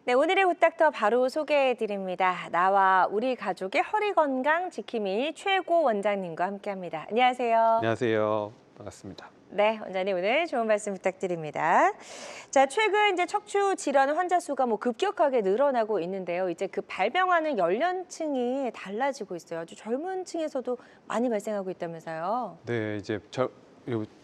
네, 오늘의 굿닥터 바로 소개해드립니다. 나와 우리 가족의 허리 건강 지킴이 최고 원장님과 함께합니다. 안녕하세요. 안녕하세요. 반갑습니다. 네, 원장님 오늘 좋은 말씀 부탁드립니다. 자, 최근 이제 척추 질환 환자 수가 급격하게 늘어나고 있는데요. 이제 그 발병하는 연령층이 달라지고 있어요. 아주 젊은 층에서도 많이 발생하고 있다면서요. 네,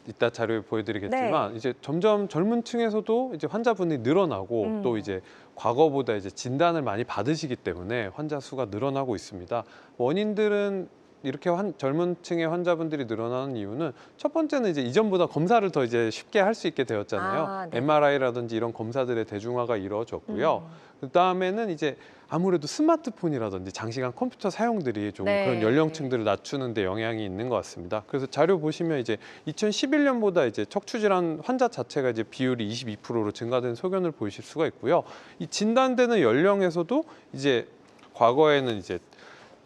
이따 자료에 보여드리겠지만 이제 점점 젊은 층에서도 이제 환자분이 늘어나고 또 이제 과거보다 이제 진단을 많이 받으시기 때문에 환자 수가 늘어나고 있습니다. 원인들은 이렇게 젊은 층의 환자분들이 늘어나는 이유는 첫 번째는 이제 이전보다 검사를 더 이제 쉽게 할 수 있게 되었잖아요. 네. MRI라든지 이런 검사들의 대중화가 이루어졌고요. 그다음에는 이제 아무래도 스마트폰이라든지 장시간 컴퓨터 사용들이 좀 네. 그런 연령층들을 낮추는 데 영향이 있는 것 같습니다. 그래서 자료 보시면 이제 2011년보다 이제 척추 질환 환자 자체가 이제 비율이 22%로 증가된 소견을 보실 수가 있고요. 이 진단되는 연령에서도 이제 과거에는 이제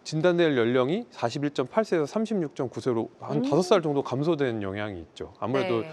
진단될 연령이 41.8세에서 36.9세로 한 5살 정도 감소되는 영향이 있죠. 아무래도 네.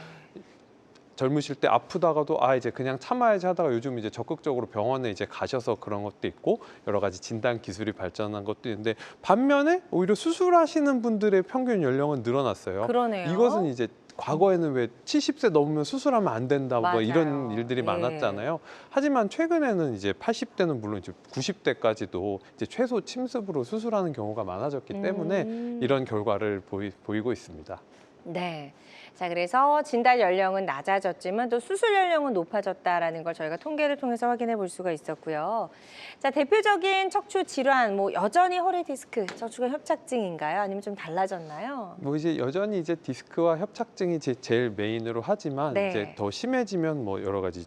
젊으실 때 아프다가도 이제 그냥 참아야지 하다가 요즘 이제 적극적으로 병원에 이제 가셔서 그런 것도 있고 여러 가지 진단 기술이 발전한 것도 있는데 반면에 오히려 수술하시는 분들의 평균 연령은 늘어났어요. 그러네요. 이것은 이제 과거에는 왜 70세 넘으면 수술하면 안 된다 뭐 이런 일들이 예. 많았잖아요. 하지만 최근에는 이제 80대는 물론 이제 90대까지도 이제 최소 침습으로 수술하는 경우가 많아졌기 때문에 이런 결과를 보이고 있습니다. 네. 자, 그래서 진단 연령은 낮아졌지만 또 수술 연령은 높아졌다라는 걸 저희가 통계를 통해서 확인해 볼 수가 있었고요. 자, 대표적인 척추 질환, 여전히 허리 디스크, 척추관 협착증인가요? 아니면 좀 달라졌나요? 뭐 이제 여전히 이제 디스크와 협착증이 제일 메인으로 하지만 네. 이제 더 심해지면 뭐 여러 가지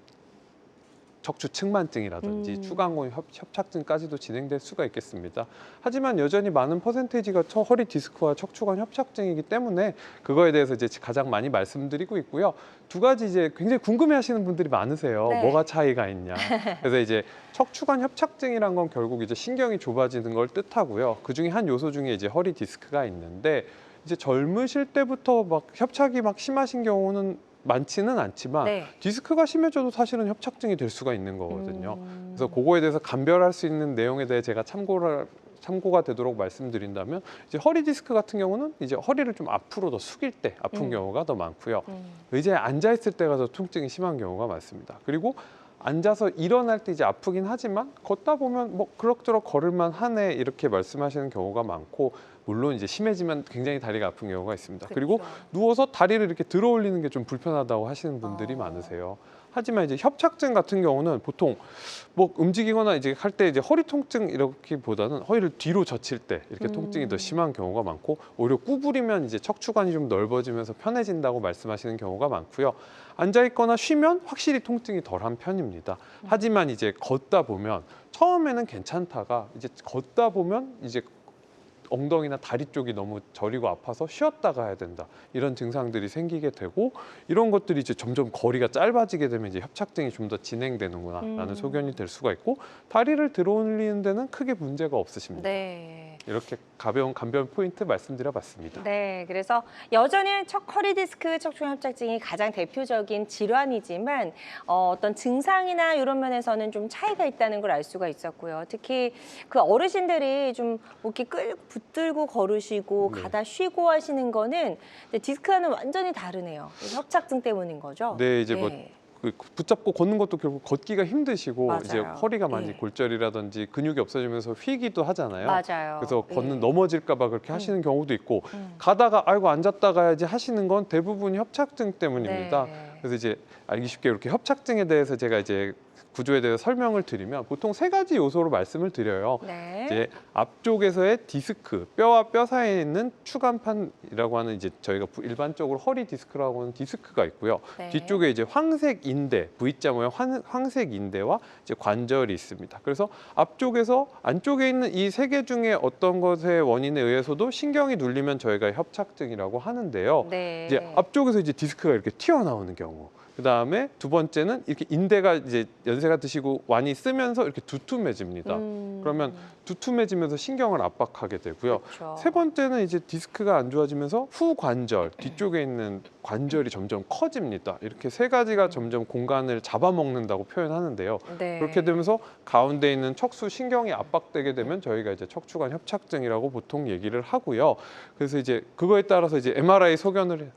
척추 측만증이라든지 추간근 협착증까지도 진행될 수가 있겠습니다. 하지만 여전히 많은 퍼센테이지가 허리 디스크와 척추관 협착증이기 때문에 그거에 대해서 이제 가장 많이 말씀드리고 있고요. 두 가지 이제 굉장히 궁금해하시는 분들이 많으세요. 네. 뭐가 차이가 있냐. 그래서 이제 척추관 협착증이란 건 결국 이제 신경이 좁아지는 걸 뜻하고요. 그 중에 한 요소 중에 이제 허리 디스크가 있는데 이제 젊으실 때부터 막 협착이 막 심하신 경우는 많지는 않지만 네. 디스크가 심해져도 사실은 협착증이 될 수가 있는 거거든요. 그래서 그거에 대해서 감별할 수 있는 내용에 대해 제가 참고가 되도록 말씀드린다면 이제 허리 디스크 같은 경우는 이제 허리를 좀 앞으로 더 숙일 때 아픈 경우가 더 많고요. 의자에 앉아 있을 때가 더 통증이 심한 경우가 많습니다. 그리고 앉아서 일어날 때 이제 아프긴 하지만 걷다 보면 뭐 그럭저럭 걸을만 하네 이렇게 말씀하시는 경우가 많고 물론 이제 심해지면 굉장히 다리가 아픈 경우가 있습니다. 그리고 누워서 다리를 이렇게 들어 올리는 게 좀 불편하다고 하시는 분들이 많으세요. 하지만 이제 협착증 같은 경우는 보통 뭐 움직이거나 이제 할 때 이제 허리 통증 이렇게보다는 허리를 뒤로 젖힐 때 이렇게 통증이 더 심한 경우가 많고 오히려 구부리면 이제 척추관이 좀 넓어지면서 편해진다고 말씀하시는 경우가 많고요. 앉아 있거나 쉬면 확실히 통증이 덜한 편입니다. 하지만 이제 걷다 보면 처음에는 괜찮다가 이제 걷다 보면 이제 엉덩이나 다리 쪽이 너무 저리고 아파서 쉬었다가 해야 된다. 이런 증상들이 생기게 되고 이런 것들이 이제 점점 거리가 짧아지게 되면 이제 협착증이 좀 더 진행되는구나라는 소견이 될 수가 있고 다리를 들어 올리는 데는 크게 문제가 없으십니다. 네. 이렇게 가벼운 감별 포인트 말씀드려봤습니다. 네, 그래서 여전히 허리 디스크 척추관 협착증이 가장 대표적인 질환이지만 어떤 증상이나 이런 면에서는 좀 차이가 있다는 걸 알 수가 있었고요. 특히 그 어르신들이 좀 이렇게 붙들고 걸으시고 네. 가다 쉬고 하시는 거는 디스크와는 완전히 다르네요. 협착증 때문인 거죠. 네, 이제 뭐 붙잡고 걷는 것도 결국 걷기가 힘드시고 맞아요. 이제 허리가 많이 예. 골절이라든지 근육이 없어지면서 휘기도 하잖아요. 맞아요. 그래서 걷는 예. 넘어질까 봐 그렇게 하시는 경우도 있고 가다가 아이고 앉았다 가야지 하시는 건 대부분 협착증 때문입니다. 네. 그래서 이제 알기 쉽게 이렇게 협착증에 대해서 제가 이제 구조에 대해서 설명을 드리면 보통 세 가지 요소로 말씀을 드려요. 네. 이제 앞쪽에서의 디스크, 뼈와 뼈 사이에 있는 추간판이라고 하는 이제 저희가 일반적으로 허리 디스크라고 하는 디스크가 있고요. 네. 뒤쪽에 이제 황색 인대, V자 모양 황색 인대와 이제 관절이 있습니다. 그래서 앞쪽에서 안쪽에 있는 이 세 개 중에 어떤 것의 원인에 의해서도 신경이 눌리면 저희가 협착증이라고 하는데요. 네. 이제 앞쪽에서 이제 디스크가 이렇게 튀어나오는 경우. 그다음에 두 번째는 이렇게 인대가 이제 연세가 드시고 많이 쓰면서 이렇게 두툼해집니다. 그러면 두툼해지면서 신경을 압박하게 되고요. 그렇죠. 세 번째는 이제 디스크가 안 좋아지면서 후관절, 뒤쪽에 있는 관절이 점점 커집니다. 이렇게 세 가지가 점점 공간을 잡아먹는다고 표현하는데요. 네. 그렇게 되면서 가운데 있는 척수 신경이 압박되게 되면 저희가 이제 척추관 협착증이라고 보통 얘기를 하고요. 그래서 이제 그거에 따라서 이제 MRI 소견을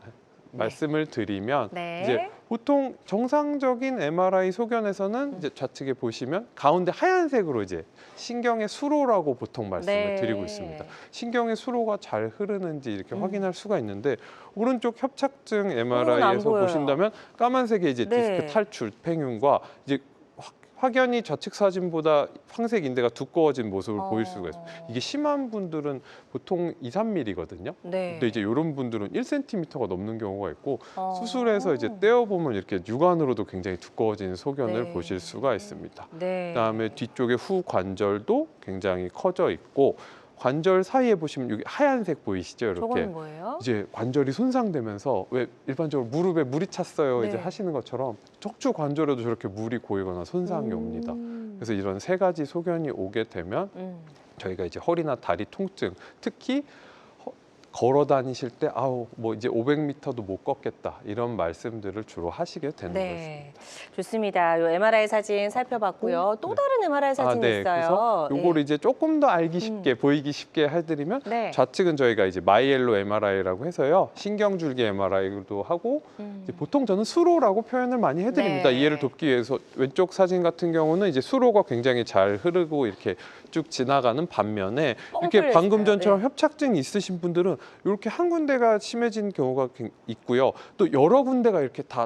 말씀을 드리면 네. 이제 보통 정상적인 MRI 소견에서는 이제 좌측에 보시면 가운데 하얀색으로 이제 신경의 수로라고 보통 말씀을 네. 드리고 있습니다. 신경의 수로가 잘 흐르는지 이렇게 확인할 수가 있는데 오른쪽 협착증 안 MRI에서 보여요. 보신다면 까만색의 이제 네. 디스크 탈출 팽윤과 이제 확연히 좌측 사진보다 황색 인대가 두꺼워진 모습을 보일 수가 있어요. 이게 심한 분들은 보통 2, 3mm거든요. 네. 근데 이제 이런 분들은 1cm가 넘는 경우가 있고 어. 수술해서 이제 떼어보면 이렇게 육안으로도 굉장히 두꺼워진 소견을 네. 보실 수가 있습니다. 네. 그다음에 뒤쪽에 후 관절도 굉장히 커져 있고 관절 사이에 보시면 여기 하얀색 보이시죠? 이렇게 저거는 뭐예요? 이제 관절이 손상되면서 왜 일반적으로 무릎에 물이 찼어요 이제 네. 하시는 것처럼 척추 관절에도 저렇게 물이 고이거나 손상이 옵니다. 그래서 이런 세 가지 소견이 오게 되면 저희가 이제 허리나 다리 통증, 특히 걸어 다니실 때 아우 뭐 이제 500m도 못 걷겠다 이런 말씀들을 주로 하시게 되는 네. 것입니다. 좋습니다. 요 MRI 사진 살펴봤고요. 또 네. 다른 MRI 사진이 있어요. 그래서 요거를 예. 이제 조금 더 알기 쉽게 보이기 쉽게 해드리면 네. 좌측은 저희가 이제 마이엘로 MRI라고 해서요 신경줄기 MRI도 하고 이제 보통 저는 수로라고 표현을 많이 해드립니다. 네. 이해를 돕기 위해서 왼쪽 사진 같은 경우는 이제 수로가 굉장히 잘 흐르고 이렇게 쭉 지나가는 반면에 이렇게 뚫려 방금 있어요. 전처럼 네. 협착증이 있으신 분들은 이렇게 한 군데가 심해진 경우가 있고요. 또 여러 군데가 이렇게 다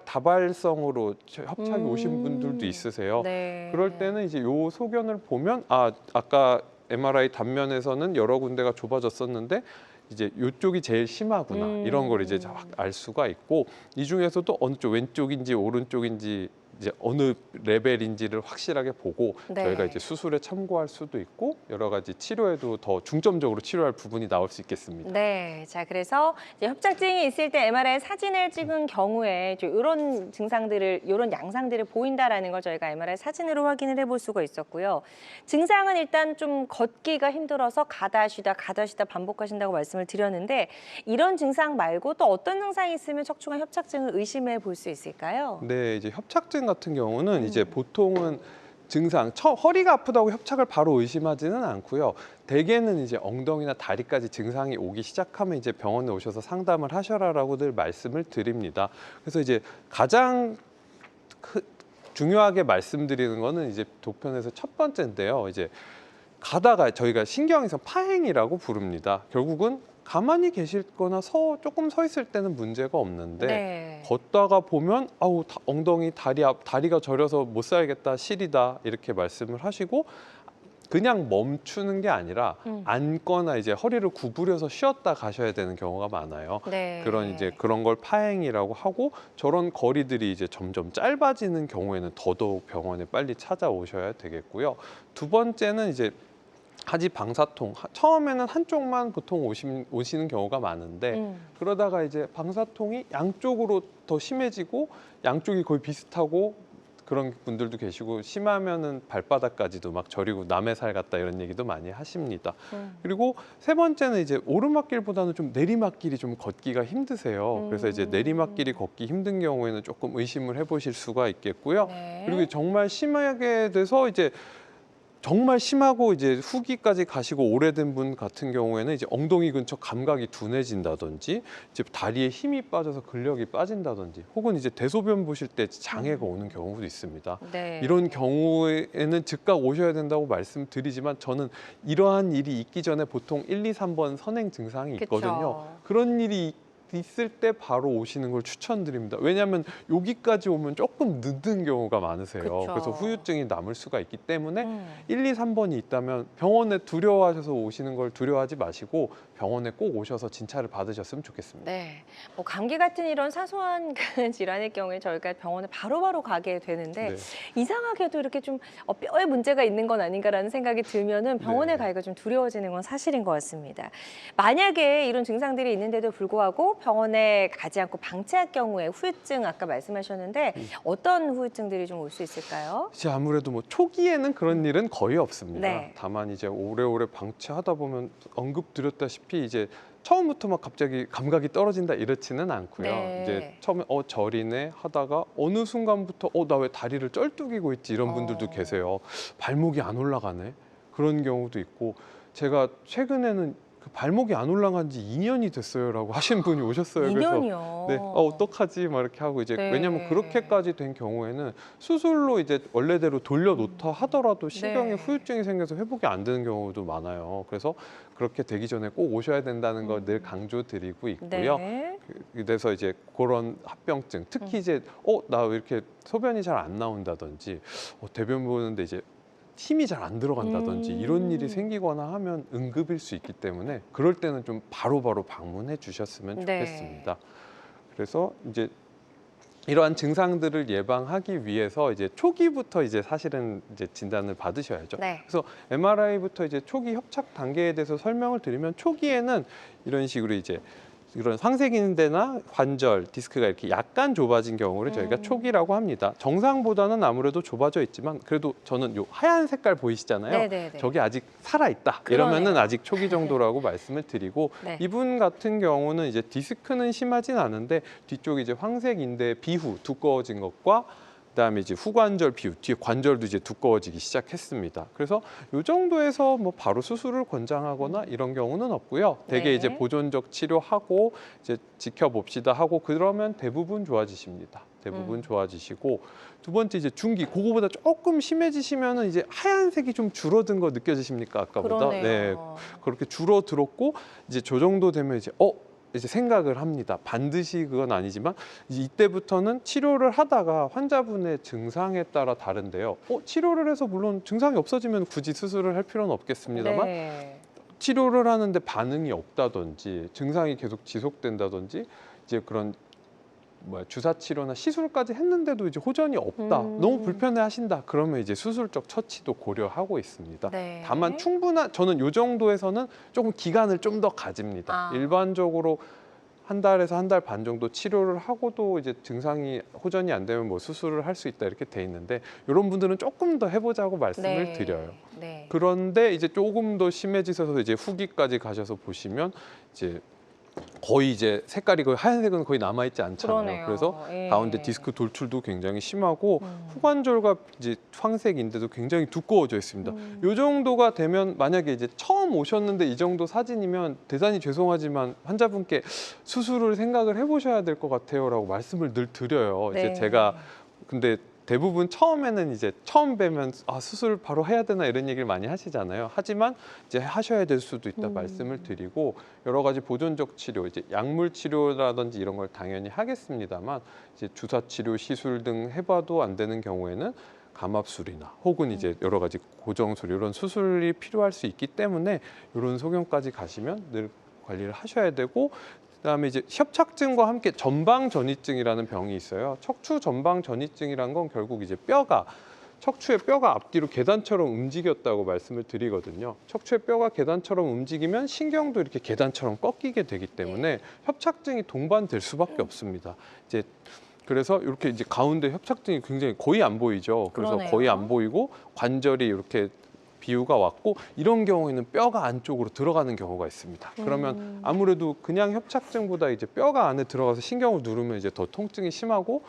다발성으로 협착이 오신 분들도 있으세요. 네. 그럴 때는 이제 요 소견을 보면 아까 MRI 단면에서는 여러 군데가 좁아졌었는데 이제 이쪽이 제일 심하구나 이런 걸 이제 알 수가 있고 이 중에서도 어느 쪽 왼쪽인지 오른쪽인지 이제 어느 레벨인지를 확실하게 보고 네. 저희가 이제 수술에 참고할 수도 있고 여러 가지 치료에도 더 중점적으로 치료할 부분이 나올 수 있겠습니다. 네, 자 그래서 이제 협착증이 있을 때 MRI 사진을 찍은 경우에 이런 증상들을, 이런 양상들을 보인다라는 걸 저희가 MRI 사진으로 확인을 해볼 수가 있었고요. 증상은 일단 좀 걷기가 힘들어서 가다 쉬다 반복하신다고 말씀을 드렸는데 이런 증상 말고 또 어떤 증상이 있으면 척추관 협착증을 의심해 볼 수 있을까요? 네, 이제 협착증 같은 경우는 이제 보통은 증상, 허리가 아프다고 협착을 바로 의심하지는 않고요. 대개는 이제 엉덩이나 다리까지 증상이 오기 시작하면 이제 병원에 오셔서 상담을 하셔라라고 늘 말씀을 드립니다. 그래서 이제 가장 중요하게 말씀드리는 거는 이제 도편에서 첫 번째인데요. 이제 가다가 저희가 신경에서 파행이라고 부릅니다. 결국은 가만히 계시거나 조금 서 있을 때는 문제가 없는데 네. 걷다가 보면 아우 엉덩이 다리가 저려서 못 살겠다 시리다 이렇게 말씀을 하시고 그냥 멈추는 게 아니라 앉거나 이제 허리를 구부려서 쉬었다 가셔야 되는 경우가 많아요. 네. 그런 걸 파행이라고 하고 저런 거리들이 이제 점점 짧아지는 경우에는 더더욱 병원에 빨리 찾아오셔야 되겠고요. 두 번째는 이제 하지 방사통 처음에는 한쪽만 보통 오시는 경우가 많은데 그러다가 이제 방사통이 양쪽으로 더 심해지고 양쪽이 거의 비슷하고 그런 분들도 계시고 심하면은 발바닥까지도 막 저리고 남의 살 같다 이런 얘기도 많이 하십니다. 그리고 세 번째는 이제 오르막길보다는 좀 내리막길이 좀 걷기가 힘드세요. 그래서 이제 내리막길이 걷기 힘든 경우에는 조금 의심을 해보실 수가 있겠고요. 네. 그리고 정말 심하게 돼서 이제 정말 심하고 이제 후기까지 가시고 오래된 분 같은 경우에는 이제 엉덩이 근처 감각이 둔해진다든지 이제 다리에 힘이 빠져서 근력이 빠진다든지 혹은 이제 대소변 보실 때 장애가 오는 경우도 있습니다. 네. 이런 경우에는 즉각 오셔야 된다고 말씀드리지만 저는 이러한 일이 있기 전에 보통 1, 2, 3번 선행 증상이 있거든요. 그쵸. 그런 일이 있을 때 바로 오시는 걸 추천드립니다. 왜냐하면 여기까지 오면 조금 늦는 경우가 많으세요. 그쵸. 그래서 후유증이 남을 수가 있기 때문에 1, 2, 3번이 있다면 병원에 두려워하셔서 오시는 걸 두려워하지 마시고 병원에 꼭 오셔서 진찰을 받으셨으면 좋겠습니다. 네, 뭐 감기 같은 이런 사소한 그 질환의 경우에 저희가 병원에 바로바로 가게 되는데 네. 이상하게도 이렇게 좀 뼈에 문제가 있는 건 아닌가라는 생각이 들면은 병원에 네. 가기가 좀 두려워지는 건 사실인 것 같습니다. 만약에 이런 증상들이 있는데도 불구하고 하고 병원에 가지 않고 방치할 경우에 후유증 아까 말씀하셨는데 어떤 후유증들이 좀 올 수 있을까요? 이제 아무래도 뭐 초기에는 그런 일은 거의 없습니다. 네. 다만 이제 오래오래 방치하다 보면 언급드렸다시피 이제 처음부터 막 갑자기 감각이 떨어진다 이렇지는 않고요. 네. 이제 처음에 저리네 하다가 어느 순간부터 나 왜 다리를 쩔뚝이고 있지 이런 분들도 계세요. 발목이 안 올라가네 그런 경우도 있고 제가 최근에는 그 발목이 안 올라간 지 2년이 됐어요라고 하시는 분이 오셨어요. 2년이요. 네, 어떡하지? 막 이렇게 하고 이제 네. 왜냐면 그렇게까지 된 경우에는 수술로 이제 원래대로 돌려놓다 하더라도 신경에 네. 후유증이 생겨서 회복이 안 되는 경우도 많아요. 그래서 그렇게 되기 전에 꼭 오셔야 된다는 걸 늘 강조드리고 있고요. 네. 그래서 이제 그런 합병증, 특히 이제 나 왜 이렇게 소변이 잘 안 나온다든지 대변 보는데 이제 힘이 잘 안 들어간다든지 이런 일이 생기거나 하면 응급일 수 있기 때문에 그럴 때는 좀 바로바로 방문해 주셨으면 좋겠습니다. 그래서 이제 이러한 증상들을 예방하기 위해서 이제 초기부터 이제 사실은 이제 진단을 받으셔야죠. 네. 그래서 MRI부터 이제 초기 협착 단계에 대해서 설명을 드리면 초기에는 이런 식으로 이제 이런 황색인대나 관절, 디스크가 이렇게 약간 좁아진 경우를 저희가 초기라고 합니다. 정상보다는 아무래도 좁아져 있지만 그래도 저는 요 하얀 색깔 보이시잖아요. 네네네. 저게 아직 살아있다. 그러네요. 이러면은 아직 초기 정도라고 말씀을 드리고 네. 이분 같은 경우는 이제 디스크는 심하진 않은데 뒤쪽 이제 황색인대 비후 두꺼워진 것과 그다음에 이제 후관절 비후 뒤에 관절도 이제 두꺼워지기 시작했습니다. 그래서 이 정도에서 뭐 바로 수술을 권장하거나 이런 경우는 없고요. 대개 네. 이제 보존적 치료하고 이제 지켜봅시다 하고 그러면 대부분 좋아지십니다. 대부분 좋아지시고 두 번째 이제 중기 그거보다 조금 심해지시면은 이제 하얀색이 좀 줄어든 거 느껴지십니까 아까보다? 그러네요. 네, 그렇게 줄어들었고 이제 저 정도 되면 이제 생각을 합니다. 반드시 그건 아니지만 이제 이때부터는 치료를 하다가 환자분의 증상에 따라 다른데요. 치료를 해서 물론 증상이 없어지면 굳이 수술을 할 필요는 없겠습니다만 네. 치료를 하는데 반응이 없다든지 증상이 계속 지속된다든지 이제 그런 주사 치료나 시술까지 했는데도 이제 호전이 없다. 너무 불편해하신다. 그러면 이제 수술적 처치도 고려하고 있습니다. 네. 다만 저는 이 정도에서는 조금 기간을 좀 더 가집니다. 일반적으로 한 달에서 한 달 반 정도 치료를 하고도 이제 증상이 호전이 안 되면 뭐 수술을 할 수 있다 이렇게 돼 있는데 이런 분들은 조금 더 해보자고 말씀을 드려요. 네. 그런데 이제 조금 더 심해지셔서 이제 후기까지 가셔서 보시면 이제 거의 이제 색깔이 거의 하얀색은 거의 남아있지 않잖아요. 그러네요. 그래서 예. 가운데 디스크 돌출도 굉장히 심하고 후관절과 이제 황색인대도 굉장히 두꺼워져 있습니다. 이 정도가 되면 만약에 이제 처음 오셨는데 이 정도 사진이면 대단히 죄송하지만 환자분께 수술을 생각을 해보셔야 될 것 같아요라고 말씀을 늘 드려요. 네. 이제 제가 근데 대부분 처음에는 이제 처음 뵈면 수술 바로 해야 되나 이런 얘기를 많이 하시잖아요. 하지만 이제 하셔야 될 수도 있다 말씀을 드리고 여러 가지 보존적 치료, 이제 약물 치료라든지 이런 걸 당연히 하겠습니다만 이제 주사 치료, 시술 등 해봐도 안 되는 경우에는 감압술이나 혹은 이제 여러 가지 고정술 이런 수술이 필요할 수 있기 때문에 이런 소견까지 가시면 늘 관리를 하셔야 되고. 그다음에 이제 협착증과 함께 전방전이증이라는 병이 있어요. 척추 전방전이증이란 건 결국 이제 척추의 뼈가 앞뒤로 계단처럼 움직였다고 말씀을 드리거든요. 척추의 뼈가 계단처럼 움직이면 신경도 이렇게 계단처럼 꺾이게 되기 때문에 협착증이 동반될 수밖에 없습니다. 이제 그래서 이렇게 이제 가운데 협착증이 굉장히 거의 안 보이죠. 그래서 그러네요. 거의 안 보이고 관절이 이렇게 비유가 왔고 이런 경우에는 뼈가 안쪽으로 들어가는 경우가 있습니다. 그러면 아무래도 그냥 협착증보다 이제 뼈가 안에 들어가서 신경을 누르면 이제 더 통증이 심하고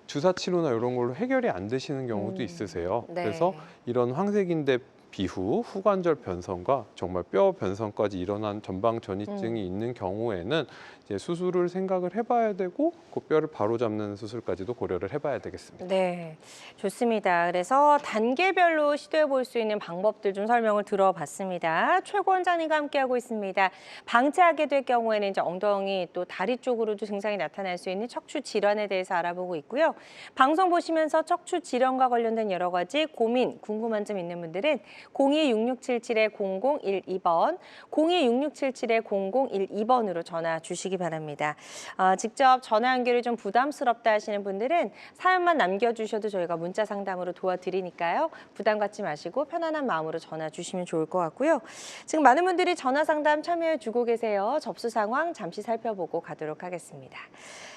주사 치료나 이런 걸로 해결이 안 되시는 경우도 있으세요. 네. 그래서 이런 황색인대 비후, 후관절 변성과 정말 뼈 변성까지 일어난 전방 전이증이 있는 경우에는 이제 수술을 생각을 해봐야 되고 그 뼈를 바로 잡는 수술까지도 고려를 해봐야 되겠습니다. 네, 좋습니다. 그래서 단계별로 시도해 볼 수 있는 방법들 좀 설명을 들어봤습니다. 최고 원장님과 함께하고 있습니다. 방치하게 될 경우에는 이제 엉덩이 또 다리 쪽으로도 증상이 나타날 수 있는 척추 질환에 대해서 알아보고 있고요. 방송 보시면서 척추 질환과 관련된 여러 가지 고민, 궁금한 점 있는 분들은 026677-0012번, 026677-0012번으로 전화 주시기 바랍니다. 직접 전화 연결이 좀 부담스럽다 하시는 분들은 사연만 남겨주셔도 저희가 문자 상담으로 도와드리니까요. 부담 갖지 마시고 편안한 마음으로 전화 주시면 좋을 것 같고요. 지금 많은 분들이 전화 상담 참여해 주고 계세요. 접수 상황 잠시 살펴보고 가도록 하겠습니다.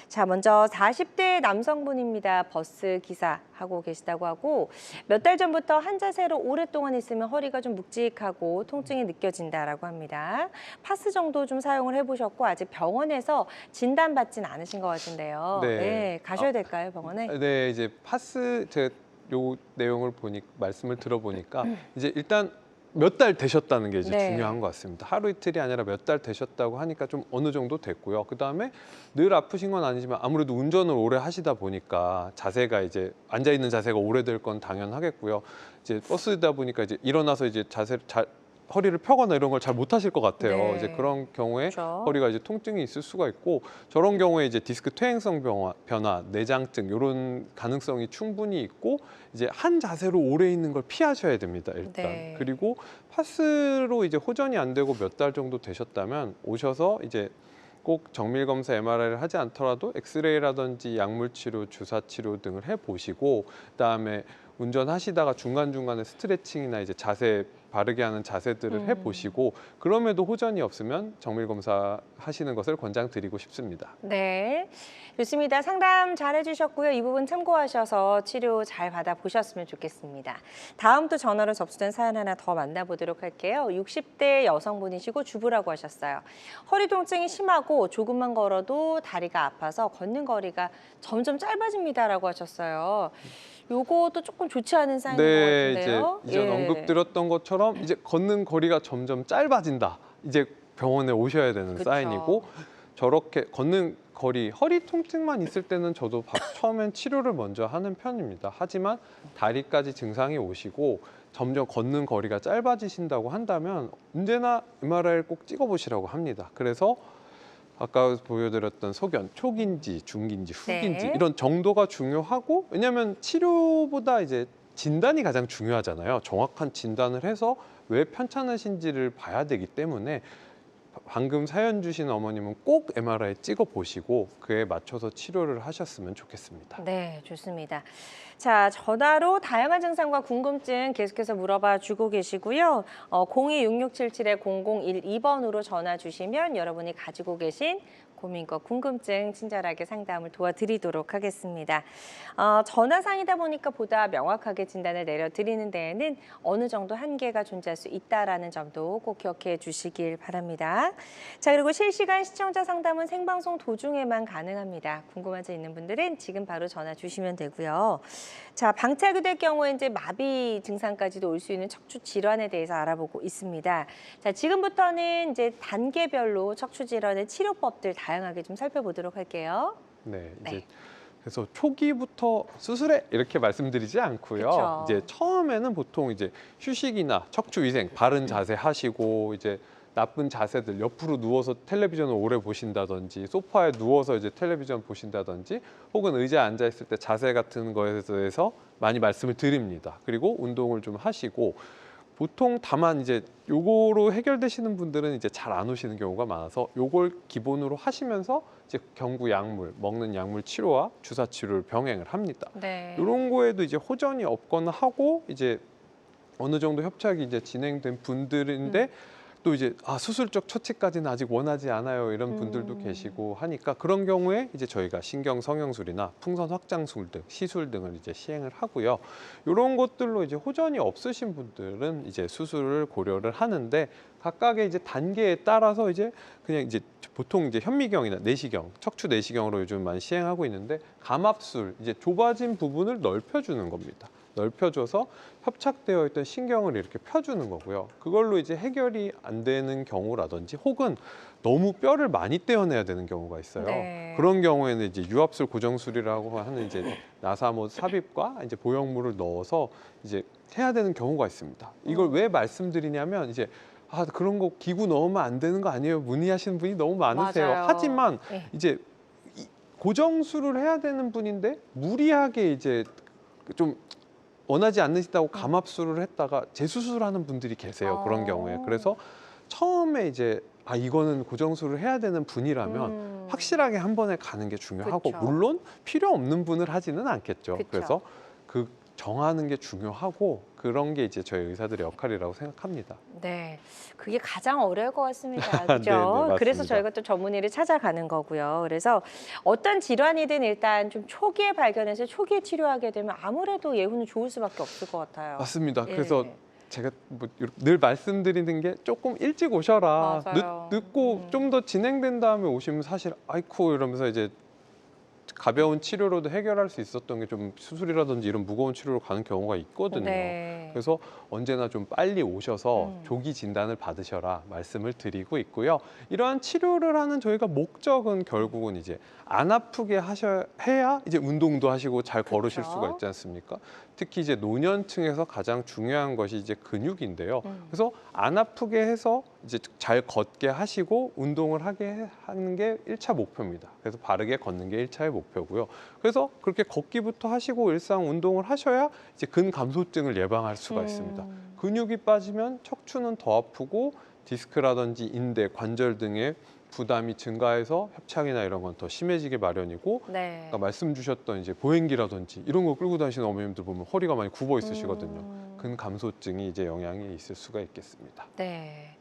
자, 먼저 40대 남성분입니다. 버스 기사 하고 계시다고 하고 몇 달 전부터 한 자세로 오랫동안 있으면 허리가 좀 묵직하고 통증이 느껴진다라고 합니다. 파스 정도 좀 사용을 해보셨고 아직 병원에서 진단받진 않으신 것 같은데요. 네. 가셔야 될까요, 병원에? 네, 이제 파스 제가 요 내용을 말씀을 들어보니까 이제 일단 몇 달 되셨다는 게 이제 네. 중요한 것 같습니다. 하루 이틀이 아니라 몇 달 되셨다고 하니까 좀 어느 정도 됐고요. 그다음에 늘 아프신 건 아니지만 아무래도 운전을 오래 하시다 보니까 자세가 이제 앉아 있는 자세가 오래될 건 당연하겠고요. 이제 버스다 보니까 이제 일어나서 이제 허리를 펴거나 이런 걸 잘 못하실 것 같아요. 네. 이제 그런 경우에 그렇죠. 허리가 이제 통증이 있을 수가 있고 저런 경우에 이제 디스크 퇴행성 변화, 내장증 이런 가능성이 충분히 있고 이제 한 자세로 오래 있는 걸 피하셔야 됩니다. 일단 네. 그리고 파스로 이제 호전이 안 되고 몇 달 정도 되셨다면 오셔서 이제 꼭 정밀 검사 MRI를 하지 않더라도 엑스레이라든지 약물 치료, 주사 치료 등을 해 보시고 그다음에 운전하시다가 중간중간에 스트레칭이나 이제 자세 바르게 하는 자세들을 해 보시고 그럼에도 호전이 없으면 정밀 검사 하시는 것을 권장드리고 싶습니다. 네, 좋습니다. 상담 잘 해주셨고요. 이 부분 참고하셔서 치료 잘 받아보셨으면 좋겠습니다. 다음 또 전화로 접수된 사연 하나 더 만나보도록 할게요. 60대 여성분이시고 주부라고 하셨어요. 허리 통증이 심하고 조금만 걸어도 다리가 아파서 걷는 거리가 점점 짧아집니다라고 하셨어요. 요것도 조금 좋지 않은 사인인 것 같은데요. 이제 이전 언급드렸던 것처럼 이제 걷는 거리가 점점 짧아진다. 이제 병원에 오셔야 되는 그쵸. 사인이고 저렇게 걷는 거리, 허리 통증만 있을 때는 저도 처음엔 치료를 먼저 하는 편입니다. 하지만 다리까지 증상이 오시고 점점 걷는 거리가 짧아지신다고 한다면 언제나 MRI를 꼭 찍어보시라고 합니다. 그래서 아까 보여드렸던 소견, 초기인지, 중기인지, 후기인지 네. 이런 정도가 중요하고 왜냐하면 치료보다 이제 진단이 가장 중요하잖아요. 정확한 진단을 해서 왜 편찮으신지를 봐야 되기 때문에 방금 사연 주신 어머님은 꼭 MRI 찍어 보시고 그에 맞춰서 치료를 하셨으면 좋겠습니다. 네, 좋습니다. 자, 전화로 다양한 증상과 궁금증 계속해서 물어봐 주고 계시고요. 026677-0012번으로 전화 주시면 여러분이 가지고 계신 고민과 궁금증 친절하게 상담을 도와드리도록 하겠습니다. 전화상이다 보니까 보다 명확하게 진단을 내려드리는 데에는 어느 정도 한계가 존재할 수 있다는 점도 꼭 기억해 주시길 바랍니다. 자, 그리고 실시간 시청자 상담은 생방송 도중에만 가능합니다. 궁금한 점 있는 분들은 지금 바로 전화 주시면 되고요. 자, 방치하게 될 경우에 이제 마비 증상까지도 올 수 있는 척추 질환에 대해서 알아보고 있습니다. 자, 지금부터는 이제 단계별로 척추 질환의 치료법들 다양하게 좀 살펴보도록 할게요. 네, 네. 이제 그래서 초기부터 수술해 이렇게 말씀드리지 않고요. 그쵸. 이제 처음에는 보통 이제 휴식이나 척추 위생, 바른 자세 하시고 이제 나쁜 자세들 옆으로 누워서 텔레비전을 오래 보신다든지 소파에 누워서 이제 텔레비전 보신다든지 혹은 의자에 앉아 있을 때 자세 같은 거에 대해서 많이 말씀을 드립니다. 그리고 운동을 좀 하시고 보통 다만 이제 요거로 해결되시는 분들은 이제 잘 안 오시는 경우가 많아서 요걸 기본으로 하시면서 이제 경구 약물, 먹는 약물 치료와 주사 치료를 병행을 합니다. 네. 이런 거에도 이제 호전이 없거나 하고 이제 어느 정도 협착이 이제 진행된 분들인데 또 이제 수술적 처치까지는 아직 원하지 않아요 이런 분들도 계시고 하니까 그런 경우에 이제 저희가 신경 성형술이나 풍선 확장술 등 시술 등을 이제 시행을 하고요. 이런 것들로 이제 호전이 없으신 분들은 이제 수술을 고려를 하는데 각각의 이제 단계에 따라서 이제 그냥 이제 보통 이제 현미경이나 내시경, 척추 내시경으로 요즘 많이 시행하고 있는데 감압술 이제 좁아진 부분을 넓혀주는 겁니다. 넓혀줘서 협착되어 있던 신경을 이렇게 펴주는 거고요. 그걸로 이제 해결이 안 되는 경우라든지 혹은 너무 뼈를 많이 떼어내야 되는 경우가 있어요. 네. 그런 경우에는 이제 유압술 고정술이라고 하는 이제 나사못 삽입과 이제 보형물을 넣어서 이제 해야 되는 경우가 있습니다. 이걸 왜 말씀드리냐면 이제 그런 거 기구 넣으면 안 되는 거 아니에요? 문의하시는 분이 너무 많으세요. 맞아요. 하지만 네. 이제 고정술을 해야 되는 분인데 무리하게 이제 좀 원하지 않으시다고 감압수를 했다가 재수술하는 분들이 계세요. 그런 경우에. 그래서 처음에 이제 이거는 고정술을 해야 되는 분이라면 확실하게 한 번에 가는 게 중요하고 그쵸. 물론 필요 없는 분을 하지는 않겠죠. 그쵸. 그래서 그 정하는 게 중요하고 그런 게 이제 저희 의사들의 역할이라고 생각합니다. 네, 그게 가장 어려울 것 같습니다. 네, 그렇죠? 맞습니다. 그래서 저희가 또 전문의를 찾아가는 거고요. 그래서 어떤 질환이든 일단 좀 초기에 발견해서 초기에 치료하게 되면 아무래도 예후는 좋을 수밖에 없을 것 같아요. 맞습니다. 예. 그래서 제가 늘 말씀드리는 게 조금 일찍 오셔라. 맞아요. 늦고 좀 더 진행된 다음에 오시면 사실 아이쿠 이러면서 이제 가벼운 치료로도 해결할 수 있었던 게 좀 수술이라든지 이런 무거운 치료로 가는 경우가 있거든요. 네. 그래서 언제나 좀 빨리 오셔서 조기 진단을 받으셔라 말씀을 드리고 있고요. 이러한 치료를 하는 저희가 목적은 결국은 이제 안 아프게 해야 이제 운동도 하시고 잘 걸으실 그쵸. 수가 있지 않습니까? 특히 이제 노년층에서 가장 중요한 것이 이제 근육인데요. 그래서 안 아프게 해서 이제 잘 걷게 하시고 운동을 하게 하는 게 1차 목표입니다. 그래서 바르게 걷는 게 1차의 목표고요. 그래서 그렇게 걷기부터 하시고 일상 운동을 하셔야 이제 근감소증을 예방할 수가 있습니다. 근육이 빠지면 척추는 더 아프고 디스크라든지 인대, 관절 등의 부담이 증가해서 협착이나 이런 건 더 심해지기 마련이고 네. 아까 말씀 주셨던 이제 보행기라든지 이런 거 끌고 다니시는 어머님들 보면 허리가 많이 굽어 있으시거든요. 근감소증이 이제 영향이 있을 수가 있겠습니다. 네.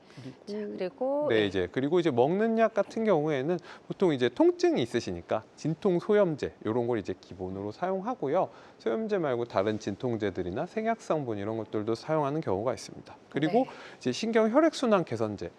그리고 그리고 그리고 이제 먹는 약 같은 경우에는 보통 이제 통증이 있으시니까 진통 소염제 이런 걸 이제 기본으로 사용하고요. 소염제 말고 다른 진통제들이나 생약 성분 이런 것들도 사용하는 경우가 있습니다. 그리고 네. 이제 신경 혈액 순환 개선제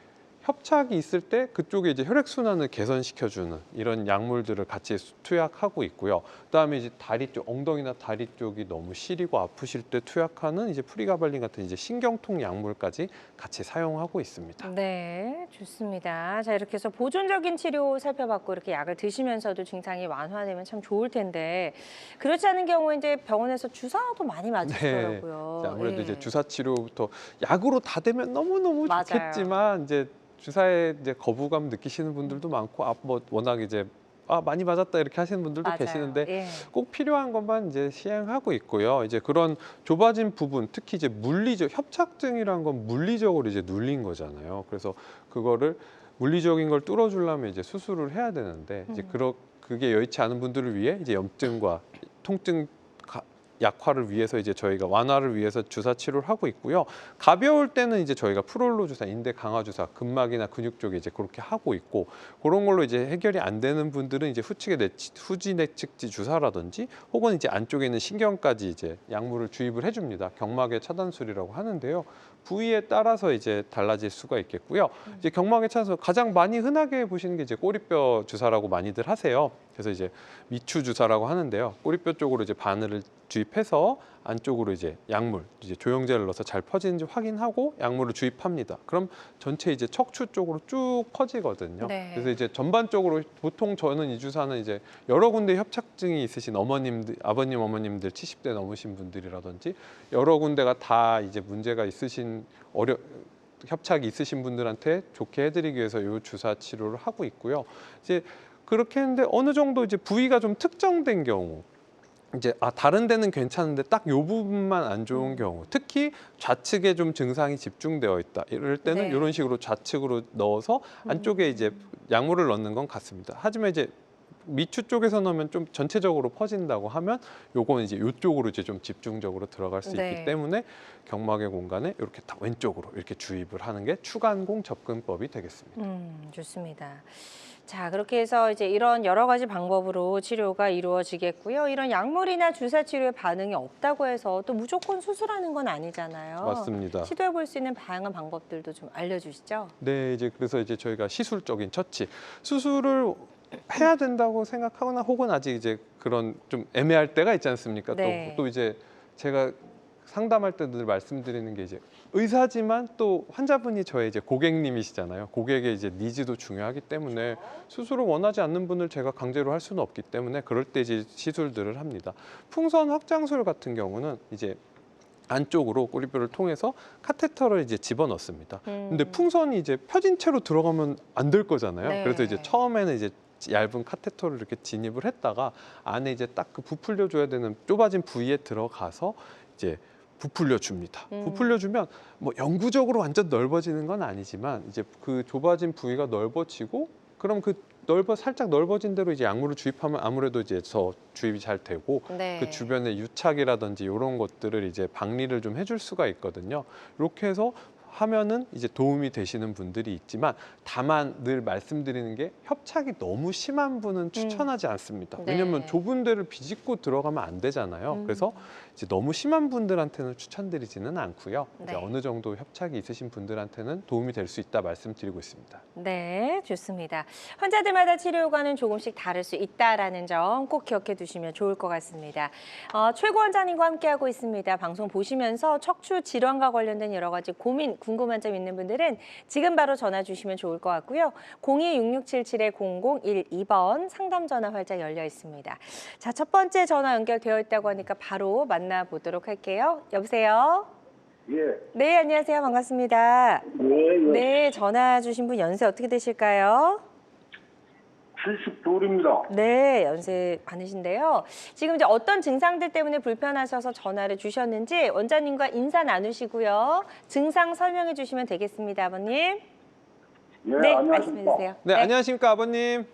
협착이 있을 때 그쪽에 이제 혈액순환을 개선시켜주는 이런 약물들을 같이 투약하고 있고요. 그다음에 이제 다리 쪽, 엉덩이나 다리 쪽이 너무 시리고 아프실 때 투약하는 이제 프리가발린 같은 이제 신경통 약물까지 같이 사용하고 있습니다. 네, 좋습니다. 자, 이렇게 해서 보존적인 치료 살펴봤고 이렇게 약을 드시면서도 증상이 완화되면 참 좋을 텐데 그렇지 않은 경우에 이제 병원에서 주사도 많이 맞으시더라고요. 이제 아무래도 예. 이제 주사 치료부터 약으로 다 되면 너무너무 맞아요. 좋겠지만 이제 주사에 이제 거부감 느끼시는 분들도 많고 뭐 워낙 이제 많이 맞았다 이렇게 하시는 분들도 맞아요. 계시는데 예. 꼭 필요한 것만 이제 시행하고 있고요. 이제 그런 좁아진 부분, 특히 이제 물리적 협착증이란 건 물리적으로 이제 눌린 거잖아요. 그래서 그거를 물리적인 걸 뚫어주려면 이제 수술을 해야 되는데 이제 그게 여의치 않은 분들을 위해 이제 염증과 통증 약화를 위해서 이제 저희가 완화를 위해서 주사 치료를 하고 있고요. 가벼울 때는 이제 저희가 프롤로 주사, 인대 강화 주사, 근막이나 근육 쪽에 이제 그렇게 하고 있고 그런 걸로 이제 해결이 안 되는 분들은 이제 후지 내측지 주사라든지 혹은 이제 안쪽에 있는 신경까지 이제 약물을 주입을 해줍니다. 경막의 차단술이라고 하는데요. 부위에 따라서 이제 달라질 수가 있겠고요. 이제 경막의 차단술 가장 많이 흔하게 보시는 게 이제 꼬리뼈 주사라고 많이들 하세요. 그래서 이제 미추 주사라고 하는데요. 꼬리뼈 쪽으로 이제 바늘을 주입해서 안쪽으로 이제 약물, 이제 조영제를 넣어서 잘 퍼지는지 확인하고 약물을 주입합니다. 그럼 전체 이제 척추 쪽으로 쭉 퍼지거든요. 네. 그래서 이제 전반적으로 보통 저는 이 주사는 이제 여러 군데 협착증이 있으신 어머님들, 아버님, 어머님들 70대 넘으신 분들이라든지 여러 군데가 다 이제 문제가 있으신 협착이 있으신 분들한테 좋게 해드리기 위해서 이 주사 치료를 하고 있고요. 이제 그렇게 했는데 어느 정도 이제 부위가 좀 특정된 경우. 이제 다른 데는 괜찮은데 딱 요 부분만 안 좋은 경우 특히 좌측에 좀 증상이 집중되어 있다 이럴 때는 네. 이런 식으로 좌측으로 넣어서 안쪽에 이제 약물을 넣는 건 같습니다. 하지만 이제 미추 쪽에서 넣으면 좀 전체적으로 퍼진다고 하면 요거는 이제 요쪽으로 이제 좀 집중적으로 들어갈 수 네. 있기 때문에 경막의 공간에 이렇게 딱 왼쪽으로 이렇게 주입을 하는 게 추간공 접근법이 되겠습니다. 좋습니다. 자, 그렇게 해서 이제 이런 여러 가지 방법으로 치료가 이루어지겠고요. 이런 약물이나 주사 치료에 반응이 없다고 해서 또 무조건 수술하는 건 아니잖아요. 맞습니다. 시도해 볼 수 있는 다양한 방법들도 좀 알려주시죠. 네, 이제 그래서 이제 저희가 시술적인 처치, 수술을 해야 된다고 생각하거나 혹은 아직 이제 그런 좀 애매할 때가 있지 않습니까? 네. 또 이제 제가 상담할 때 늘 말씀드리는 게 이제 의사지만 또 환자분이 저의 이제 고객님이시잖아요. 고객의 이제 니즈도 중요하기 때문에 수술을 원하지 않는 분을 제가 강제로 할 수는 없기 때문에 그럴 때 이제 시술들을 합니다. 풍선 확장술 같은 경우는 이제 안쪽으로 꼬리뼈를 통해서 카테터를 이제 집어넣습니다. 근데 풍선이 이제 펴진 채로 들어가면 안 될 거잖아요. 네. 그래서 이제 처음에는 이제 얇은 카테터를 이렇게 진입을 했다가 안에 이제 딱 그 부풀려 줘야 되는 좁아진 부위에 들어가서 이제 부풀려 줍니다. 부풀려 주면 뭐 영구적으로 완전 넓어지는 건 아니지만 이제 그 좁아진 부위가 넓어지고 그럼 그 살짝 넓어진 대로 이제 약물을 주입하면 아무래도 이제 더 주입이 잘 되고 네. 그 주변에 유착이라든지 이런 것들을 이제 박리를 좀 해줄 수가 있거든요. 이렇게 해서 하면은 이제 도움이 되시는 분들이 있지만 다만 늘 말씀드리는 게 협착이 너무 심한 분은 추천하지 않습니다. 네. 왜냐면 좁은 데를 비집고 들어가면 안 되잖아요. 그래서 이제 너무 심한 분들한테는 추천드리지는 않고요. 이제 네. 어느 정도 협착이 있으신 분들한테는 도움이 될 수 있다 말씀드리고 있습니다. 네, 좋습니다. 환자들마다 치료 효과는 조금씩 다를 수 있다라는 점 꼭 기억해 두시면 좋을 것 같습니다. 최고 원장님과 함께하고 있습니다. 방송 보시면서 척추 질환과 관련된 여러 가지 고민, 궁금한 점 있는 분들은 지금 바로 전화 주시면 좋을 것 같고요. 02-6677-0012번 상담 전화 활짝 열려 있습니다. 자, 첫 번째 전화 연결되어 있다고 하니까 바로 만나보도록 할게요. 여보세요? 예. 네, 안녕하세요. 반갑습니다. 예, 예. 네, 전화 주신 분 연세 어떻게 되실까요? 72입니다. 네, 연세 많으신데요. 지금 이제 어떤 증상들 때문에 불편하셔서 전화를 주셨는지 원장님과 인사 나누시고요. 증상 설명해 주시면 되겠습니다, 아버님. 예, 네, 안녕하십니까. 말씀해 주세요. 네, 안녕하십니까 아버님.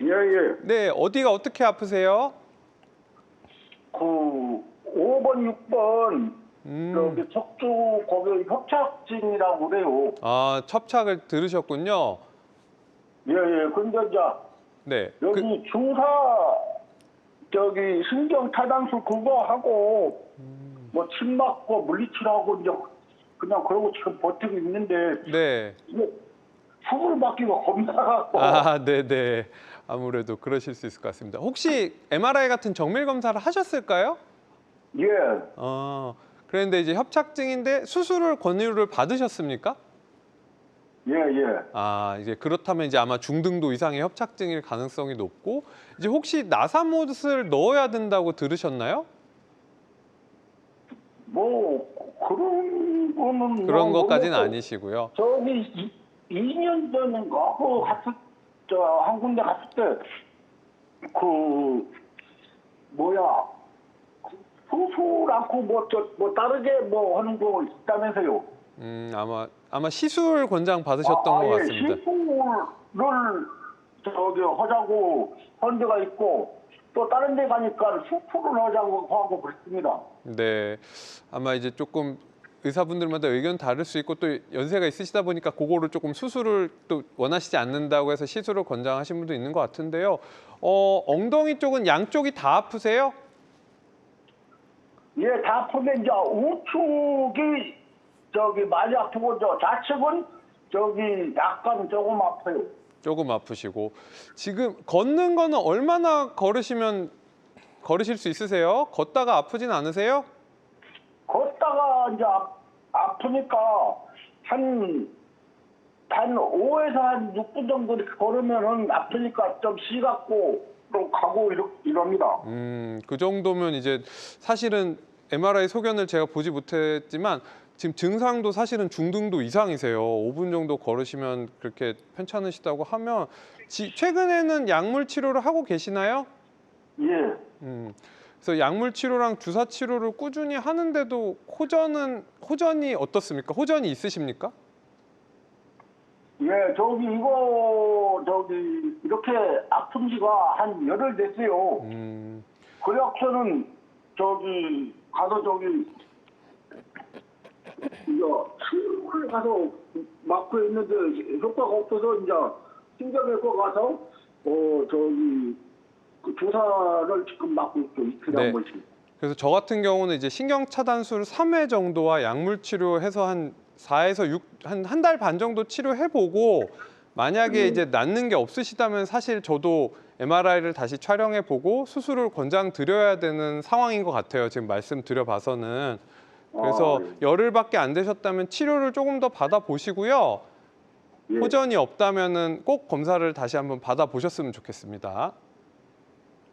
예, 예. 네, 어디가 어떻게 아프세요? 그 5번, 6번 저기 척추 거기 협착증이라고 그래요. 아, 첩착을 들으셨군요. 예, 예. 근데 이제 네, 여기 주사 저기 신경 타당술 그거 하고 뭐 침 맞고 물리치료하고 이제 그냥 그러고 지금 버티고 있는데 네. 이게 수술 받기가 겁나갖고. 아, 네. 아무래도 그러실 수 있을 것 같습니다. 혹시 MRI 같은 정밀 검사를 하셨을까요? 예. 그런데 이제 협착증인데 수술을 권유를 받으셨습니까? 예, 예. 아, 이제 그렇다면 이제 아마 중등도 이상의 협착증일 가능성이 높고 이제 혹시 나사못을 넣어야 된다고 들으셨나요? 뭐 그런 거는 그런 뭐 것까지는 모르겠고, 아니시고요. 저기 2년 전인가 그 갔을 한 군데 갔을 때 그 뭐야 수술 않고 뭐 다르게 뭐 하는 거 있다면서요. 아마 시술 권장 받으셨던 것 예, 같습니다. 시술을 저기 하자고 한 데가 있고 또 다른 데 가니까 수술을 하자고 하고 그랬습니다. 네, 아마 이제 조금 의사분들마다 의견 다를 수 있고 또 연세가 있으시다 보니까 그거를 조금 수술을 또 원하시지 않는다고 해서 시술을 권장하신 분도 있는 것 같은데요. 엉덩이 쪽은 양쪽이 다 아프세요? 예, 다 아픈데 이제 우측이 저기 많이 아프고 저 좌측은 저기 약간 조금 아파요. 조금 아프시고 지금 걷는 거는 얼마나 걸으실 수 있으세요? 걷다가 아프진 않으세요? 걷다가 이제 아프니까 한 5에서 한 6분 정도 이렇게 걸으면은 아프니까 좀 쉬갖고 또 가고 이럽니다. 그 정도면 이제 사실은 MRI 소견을 제가 보지 못했지만 지금 증상도 사실은 중등도 이상이세요. 5분 정도 걸으시면 그렇게 괜찮으시다고 하면 최근에는 약물 치료를 하고 계시나요? 예. 그래서 약물 치료랑 주사 치료를 꾸준히 하는데도 호전이 어떻습니까? 호전이 있으십니까? 예, 저기 이렇게 아픈 지가 한 열흘 됐어요. 그래서는 저기 가서 이제 치료를 가서 맞고 있는데 효과가 없어서 이제 신경외과 가서 저기 그 주사를 지금 맞고 있죠. 이틀에 한 번씩. 그래서 저 같은 경우는 이제 신경 차단술 3회 정도와 약물 치료해서 한 4에서 6, 한 달 반 정도 치료해보고 만약에 이제 낫는 게 없으시다면 사실 저도 MRI를 다시 촬영해보고 수술을 권장드려야 되는 상황인 것 같아요. 지금 말씀드려봐서는. 그래서 열흘밖에 안 되셨다면 치료를 조금 더 받아보시고요. 예. 호전이 없다면은 꼭 검사를 다시 한번 받아보셨으면 좋겠습니다.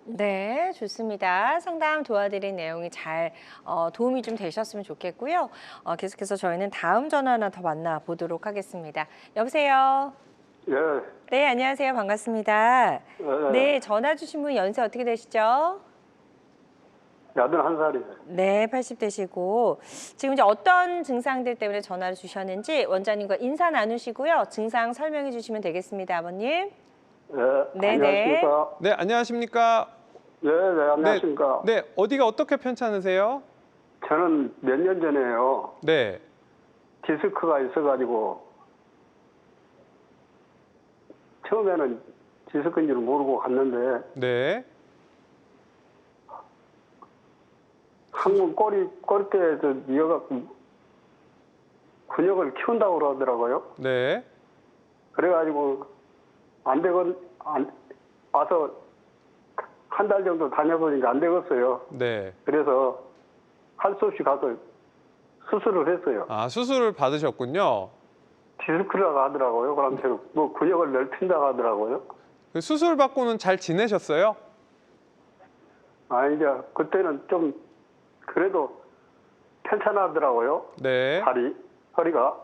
네, 좋습니다. 상담 도와드린 내용이 잘 도움이 좀 되셨으면 좋겠고요. 계속해서 저희는 다음 전화 하나 더 만나보도록 하겠습니다. 여보세요? 예. 네, 안녕하세요. 반갑습니다. 예. 네, 전화 주신 분 연세 어떻게 되시죠? 81살이에요. 네, 80대시고 지금 이제 어떤 증상들 때문에 전화를 주셨는지 원장님과 인사 나누시고요. 증상 설명해 주시면 되겠습니다, 아버님. 네, 네네. 안녕하십니까. 네, 안녕하십니까? 네, 안녕하십니까. 네, 어디가 어떻게 편찮으세요? 저는 몇 년 전에요. 네. 디스크가 있어가지고 처음에는 디스크인 줄 모르고 갔는데 네. 항문 꼬리뼈에서 이어갖고 근육을 키운다고 그러더라고요. 네. 그래가지고 와서 한 달 정도 다녀보니까 안 되겠어요. 네. 그래서 할 수 없이 가서 수술을 했어요. 아, 수술을 받으셨군요. 디스크라고 하더라고요. 그럼 뭐 근육을 넓힌다고 하더라고요. 그 수술 받고는 잘 지내셨어요? 이제 그때는 좀 그래도 편찮하더라고요. 네. 허리가.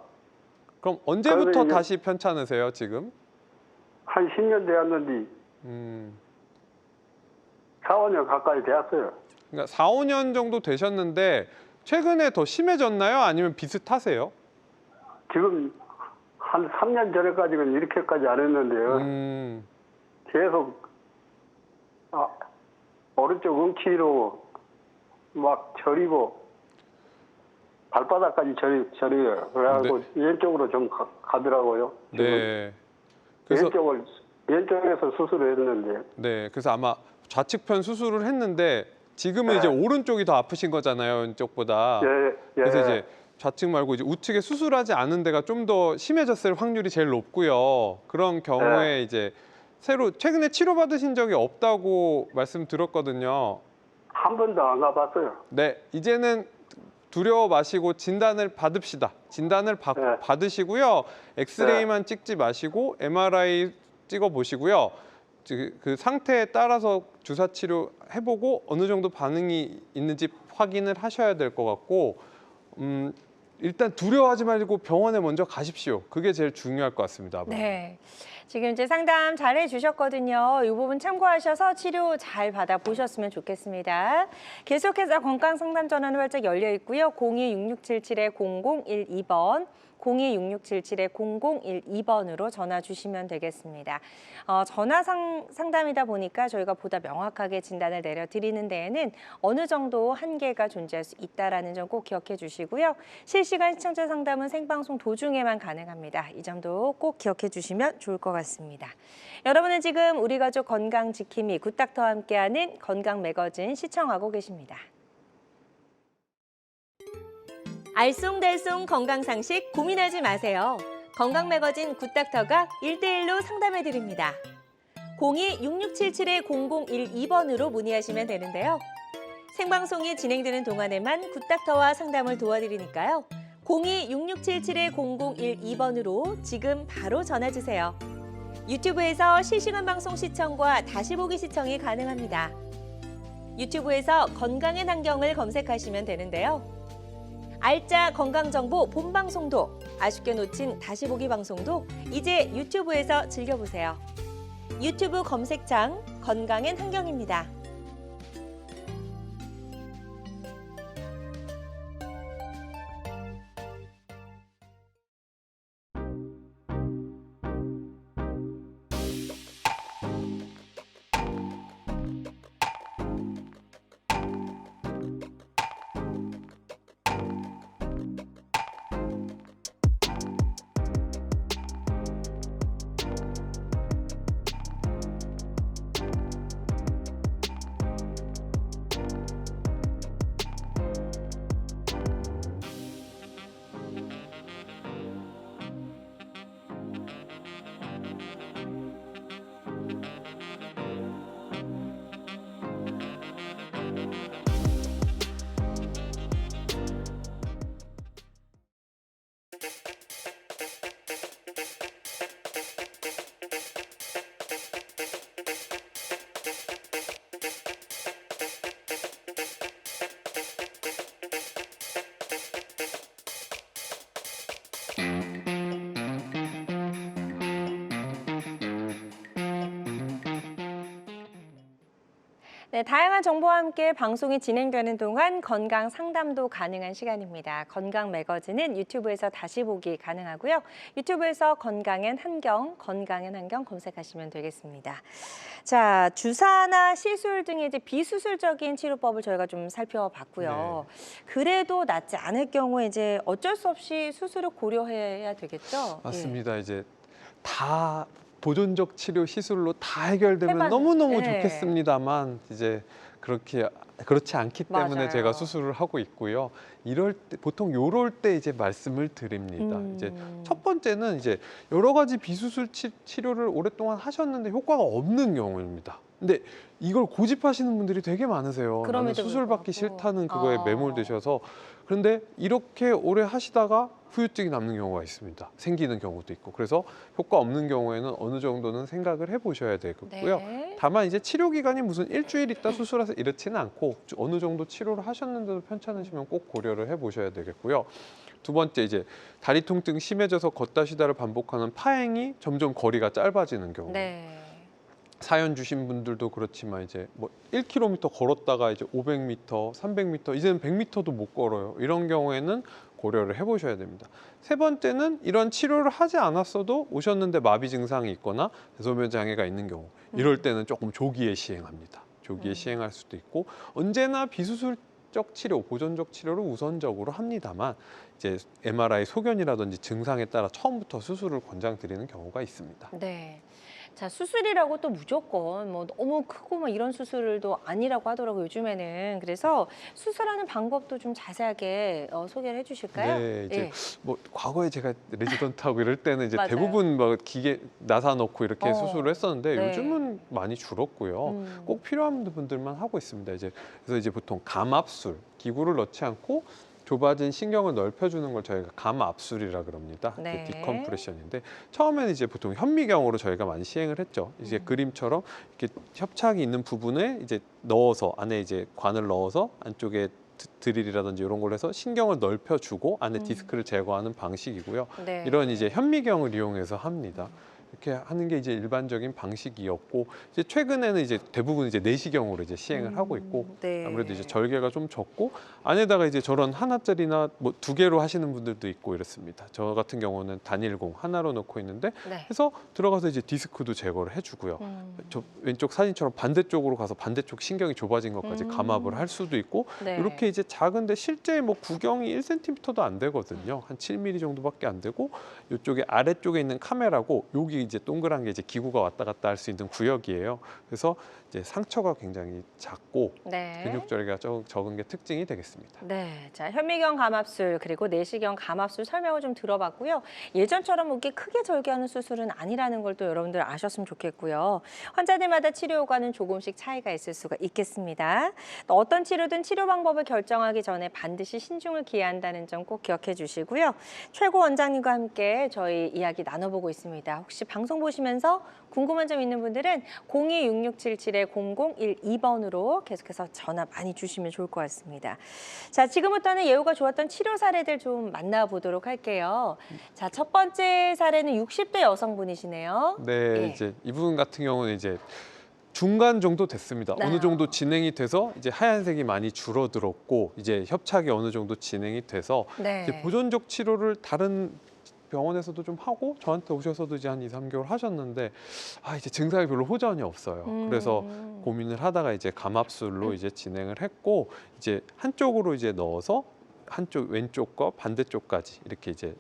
그럼 언제부터 그러면 이제- 다시 편찮으세요, 지금? 한 10년 되었는데 음. 4, 5년 가까이 되었어요. 그러니까 4, 5년 정도 되셨는데 최근에 더 심해졌나요? 아니면 비슷하세요? 지금 한 3년 전에까지는 이렇게까지 안 했는데요. 음. 계속 오른쪽 응치로 막 저리고 발바닥까지 저려요. 그래가지고 왼쪽으로 좀 가더라고요. 지금. 네. 그래서 왼쪽에서 수술을 했는데 네. 그래서 아마 좌측편 수술을 했는데 지금은 네. 이제 오른쪽이 더 아프신 거잖아요, 왼쪽보다. 예. 그래서 이제 좌측 말고 이제 우측에 수술하지 않은 데가 좀 더 심해졌을 확률이 제일 높고요. 그런 경우에 이제 최근에 치료받으신 적이 없다고 말씀 들었거든요. 한 번도 안 가봤어요. 네, 이제는 두려워 마시고 진단을 받읍시다. 진단을 네. 받으시고요. 엑스레이만 찍지 마시고 MRI 찍어 보시고요. 그 상태에 따라서 주사 치료 해보고 어느 정도 반응이 있는지 확인을 하셔야 될 것 같고, 일단 두려워하지 말고 병원에 먼저 가십시오. 그게 제일 중요할 것 같습니다. 아버님. 네. 지금 이제 상담 잘 해주셨거든요. 이 부분 참고하셔서 치료 잘 받아보셨으면 좋겠습니다. 계속해서 건강상담 전화는 활짝 열려 있고요. 026677-0012번, 026677-0012번으로 전화 주시면 되겠습니다. 전화 상담이다 보니까 저희가 보다 명확하게 진단을 내려드리는 데에는 어느 정도 한계가 존재할 수 있다는 점 꼭 기억해 주시고요. 실시간 시청자 상담은 생방송 도중에만 가능합니다. 이 점도 꼭 기억해 주시면 좋을 것 같습니다. 여러분은 지금 우리 가족 건강 지킴이 굿닥터와 함께하는 건강 매거진 시청하고 계십니다. 알쏭달쏭 건강상식 고민하지 마세요. 건강 매거진 굿닥터가 1대1로 상담해 드립니다. 02-6677-0012번으로 문의하시면 되는데요. 생방송이 진행되는 동안에만 굿닥터와 상담을 도와드리니까요. 02-6677-0012번으로 지금 바로 전화 주세요. 유튜브에서 실시간 방송 시청과 다시 보기 시청이 가능합니다. 유튜브에서 건강의 환경을 검색하시면 되는데요. 알짜 건강정보 본방송도, 아쉽게 놓친 다시 보기 방송도 이제 유튜브에서 즐겨보세요. 유튜브 검색창 건강엔 환경입니다. 네, 다양한 정보와 함께 방송이 진행되는 동안 건강 상담도 가능한 시간입니다. 건강 매거진은 유튜브에서 다시 보기 가능하고요. 유튜브에서 건강엔 한경 검색하시면 되겠습니다. 자, 주사나 시술 등의 이제 비수술적인 치료법을 저희가 좀 살펴봤고요. 그래도 낫지 않을 경우에 이제 어쩔 수 없이 수술을 고려해야 되겠죠? 맞습니다. 이제 다 보존적 치료 시술로 다 해결되면 해봤- 너무너무 네. 좋겠습니다만 이제 그렇지 않기 때문에 맞아요. 제가 수술을 하고 있고요. 이럴 때 보통 요럴 때 이제 말씀을 드립니다. 이제 첫 번째는 이제 여러 가지 비수술 치료를 오랫동안 하셨는데 효과가 없는 경우입니다. 근데 이걸 고집하시는 분들이 되게 많으세요. 나는 그럼에도 수술 받기 불구하고. 싫다는 그거에 매몰되셔서. 그런데 이렇게 오래 하시다가 후유증이 남는 경우가 있습니다. 생기는 경우도 있고. 그래서 효과 없는 경우에는 어느 정도는 생각을 해보셔야 되겠고요. 네. 다만 이제 치료 기간이 무슨 일주일 있다 수술해서 이렇지는 않고 어느 정도 치료를 하셨는데도 편찮으시면 꼭 고려를 해보셔야 되겠고요. 두 번째, 이제 다리 통증 심해져서 걷다 쉬다를 반복하는 파행이 점점 거리가 짧아지는 경우. 네. 사연 주신 분들도 그렇지만 이제 뭐 1km 걸었다가 이제 500m, 300m, 이제는 100m도 못 걸어요. 이런 경우에는 고려를 해보셔야 됩니다. 세 번째는 이런 치료를 하지 않았어도 오셨는데 마비 증상이 있거나 대소변 장애가 있는 경우, 이럴 때는 조금 조기에 시행합니다. 조기에 시행할 수도 있고, 언제나 비수술적 치료, 보존적 치료를 우선적으로 합니다만 이제 MRI 소견이라든지 증상에 따라 처음부터 수술을 권장드리는 경우가 있습니다. 네. 자, 수술이라고 또 무조건 뭐 너무 크고 막 이런 수술도 아니라고 하더라고요, 요즘에는. 그래서 수술하는 방법도 좀 자세하게 소개를 해주실까요? 네, 이제 예. 뭐 과거에 제가 레지던트하고 이럴 때는 이제 맞아요. 대부분 뭐 기계 나사 넣고 이렇게 어, 수술을 했었는데 네. 요즘은 많이 줄었고요. 꼭 필요한 분들만 하고 있습니다. 그래서 이제 보통 감압술, 기구를 넣지 않고 좁아진 신경을 넓혀주는 걸 저희가 감압술이라 그럽니다. 네. 디컴프레션인데 처음에는 이제 보통 현미경으로 저희가 많이 시행을 했죠. 이제 그림처럼 이렇게 협착이 있는 부분에 이제 넣어서 안에 이제 관을 넣어서 안쪽에 드릴이라든지 이런 걸 해서 신경을 넓혀주고 안에 디스크를 제거하는 방식이고요. 네. 이런 이제 현미경을 이용해서 합니다. 이렇게 하는 게 이제 일반적인 방식이었고, 이제 최근에는 이제 대부분 이제 내시경으로 이제 시행을 하고 있고, 네. 아무래도 이제 절개가 좀 적고 안에다가 이제 저런 하나짜리나 뭐 2개로 하시는 분들도 있고 이렇습니다. 저 같은 경우는 단일공 하나로 넣고 있는데 네. 해서 들어가서 이제 디스크도 제거를 해주고요. 저 왼쪽 사진처럼 반대쪽으로 가서 반대쪽 신경이 좁아진 것까지 감압을 할 수도 있고, 네. 이렇게 이제 작은데 실제 뭐 구경이 1cm도 안 되거든요. 한 7mm 정도밖에 안 되고, 이쪽에 아래쪽에 있는 카메라고 여기 이제 동그란 게 이제 기구가 왔다 갔다 할 수 있는 구역이에요. 그래서 이제 상처가 굉장히 작고 네. 근육 절개가 적은 게 특징이 되겠습니다. 네, 자 현미경 감압술 그리고 내시경 감압술 설명을 좀 들어봤고요. 예전처럼 이렇게 크게 절개하는 수술은 아니라는 걸 또 여러분들 아셨으면 좋겠고요. 환자들마다 치료 효과는 조금씩 차이가 있을 수가 있겠습니다. 또 어떤 치료든 치료 방법을 결정하기 전에 반드시 신중을 기해한다는 점 꼭 기억해 주시고요. 최고 원장님과 함께 저희 이야기 나눠보고 있습니다. 혹시 방송 보시면서 궁금한 점 있는 분들은 026677-0012번으로 계속해서 전화 많이 주시면 좋을 것 같습니다. 자, 지금부터는 예후가 좋았던 치료 사례들 좀 만나보도록 할게요. 자, 첫 번째 사례는 60대 여성분이시네요. 네, 예. 이제 이분 같은 경우는 이제 중간 정도 됐습니다. 네. 어느 정도 진행이 돼서 이제 하얀색이 많이 줄어들었고 이제 협착이 어느 정도 진행이 돼서 네. 이제 보존적 치료를 다른 병원에서도 좀 하고 저한테 오셔서도 이제 한 2, 3개월 하셨는데 이제 증상이 별로 호전이 없어요. 그래서 고민을 하다가 이제 감압술로 이제 진행을 했고, 이제 한쪽으로 이제 넣어서 한쪽 왼쪽과 반대쪽까지 이렇게 이제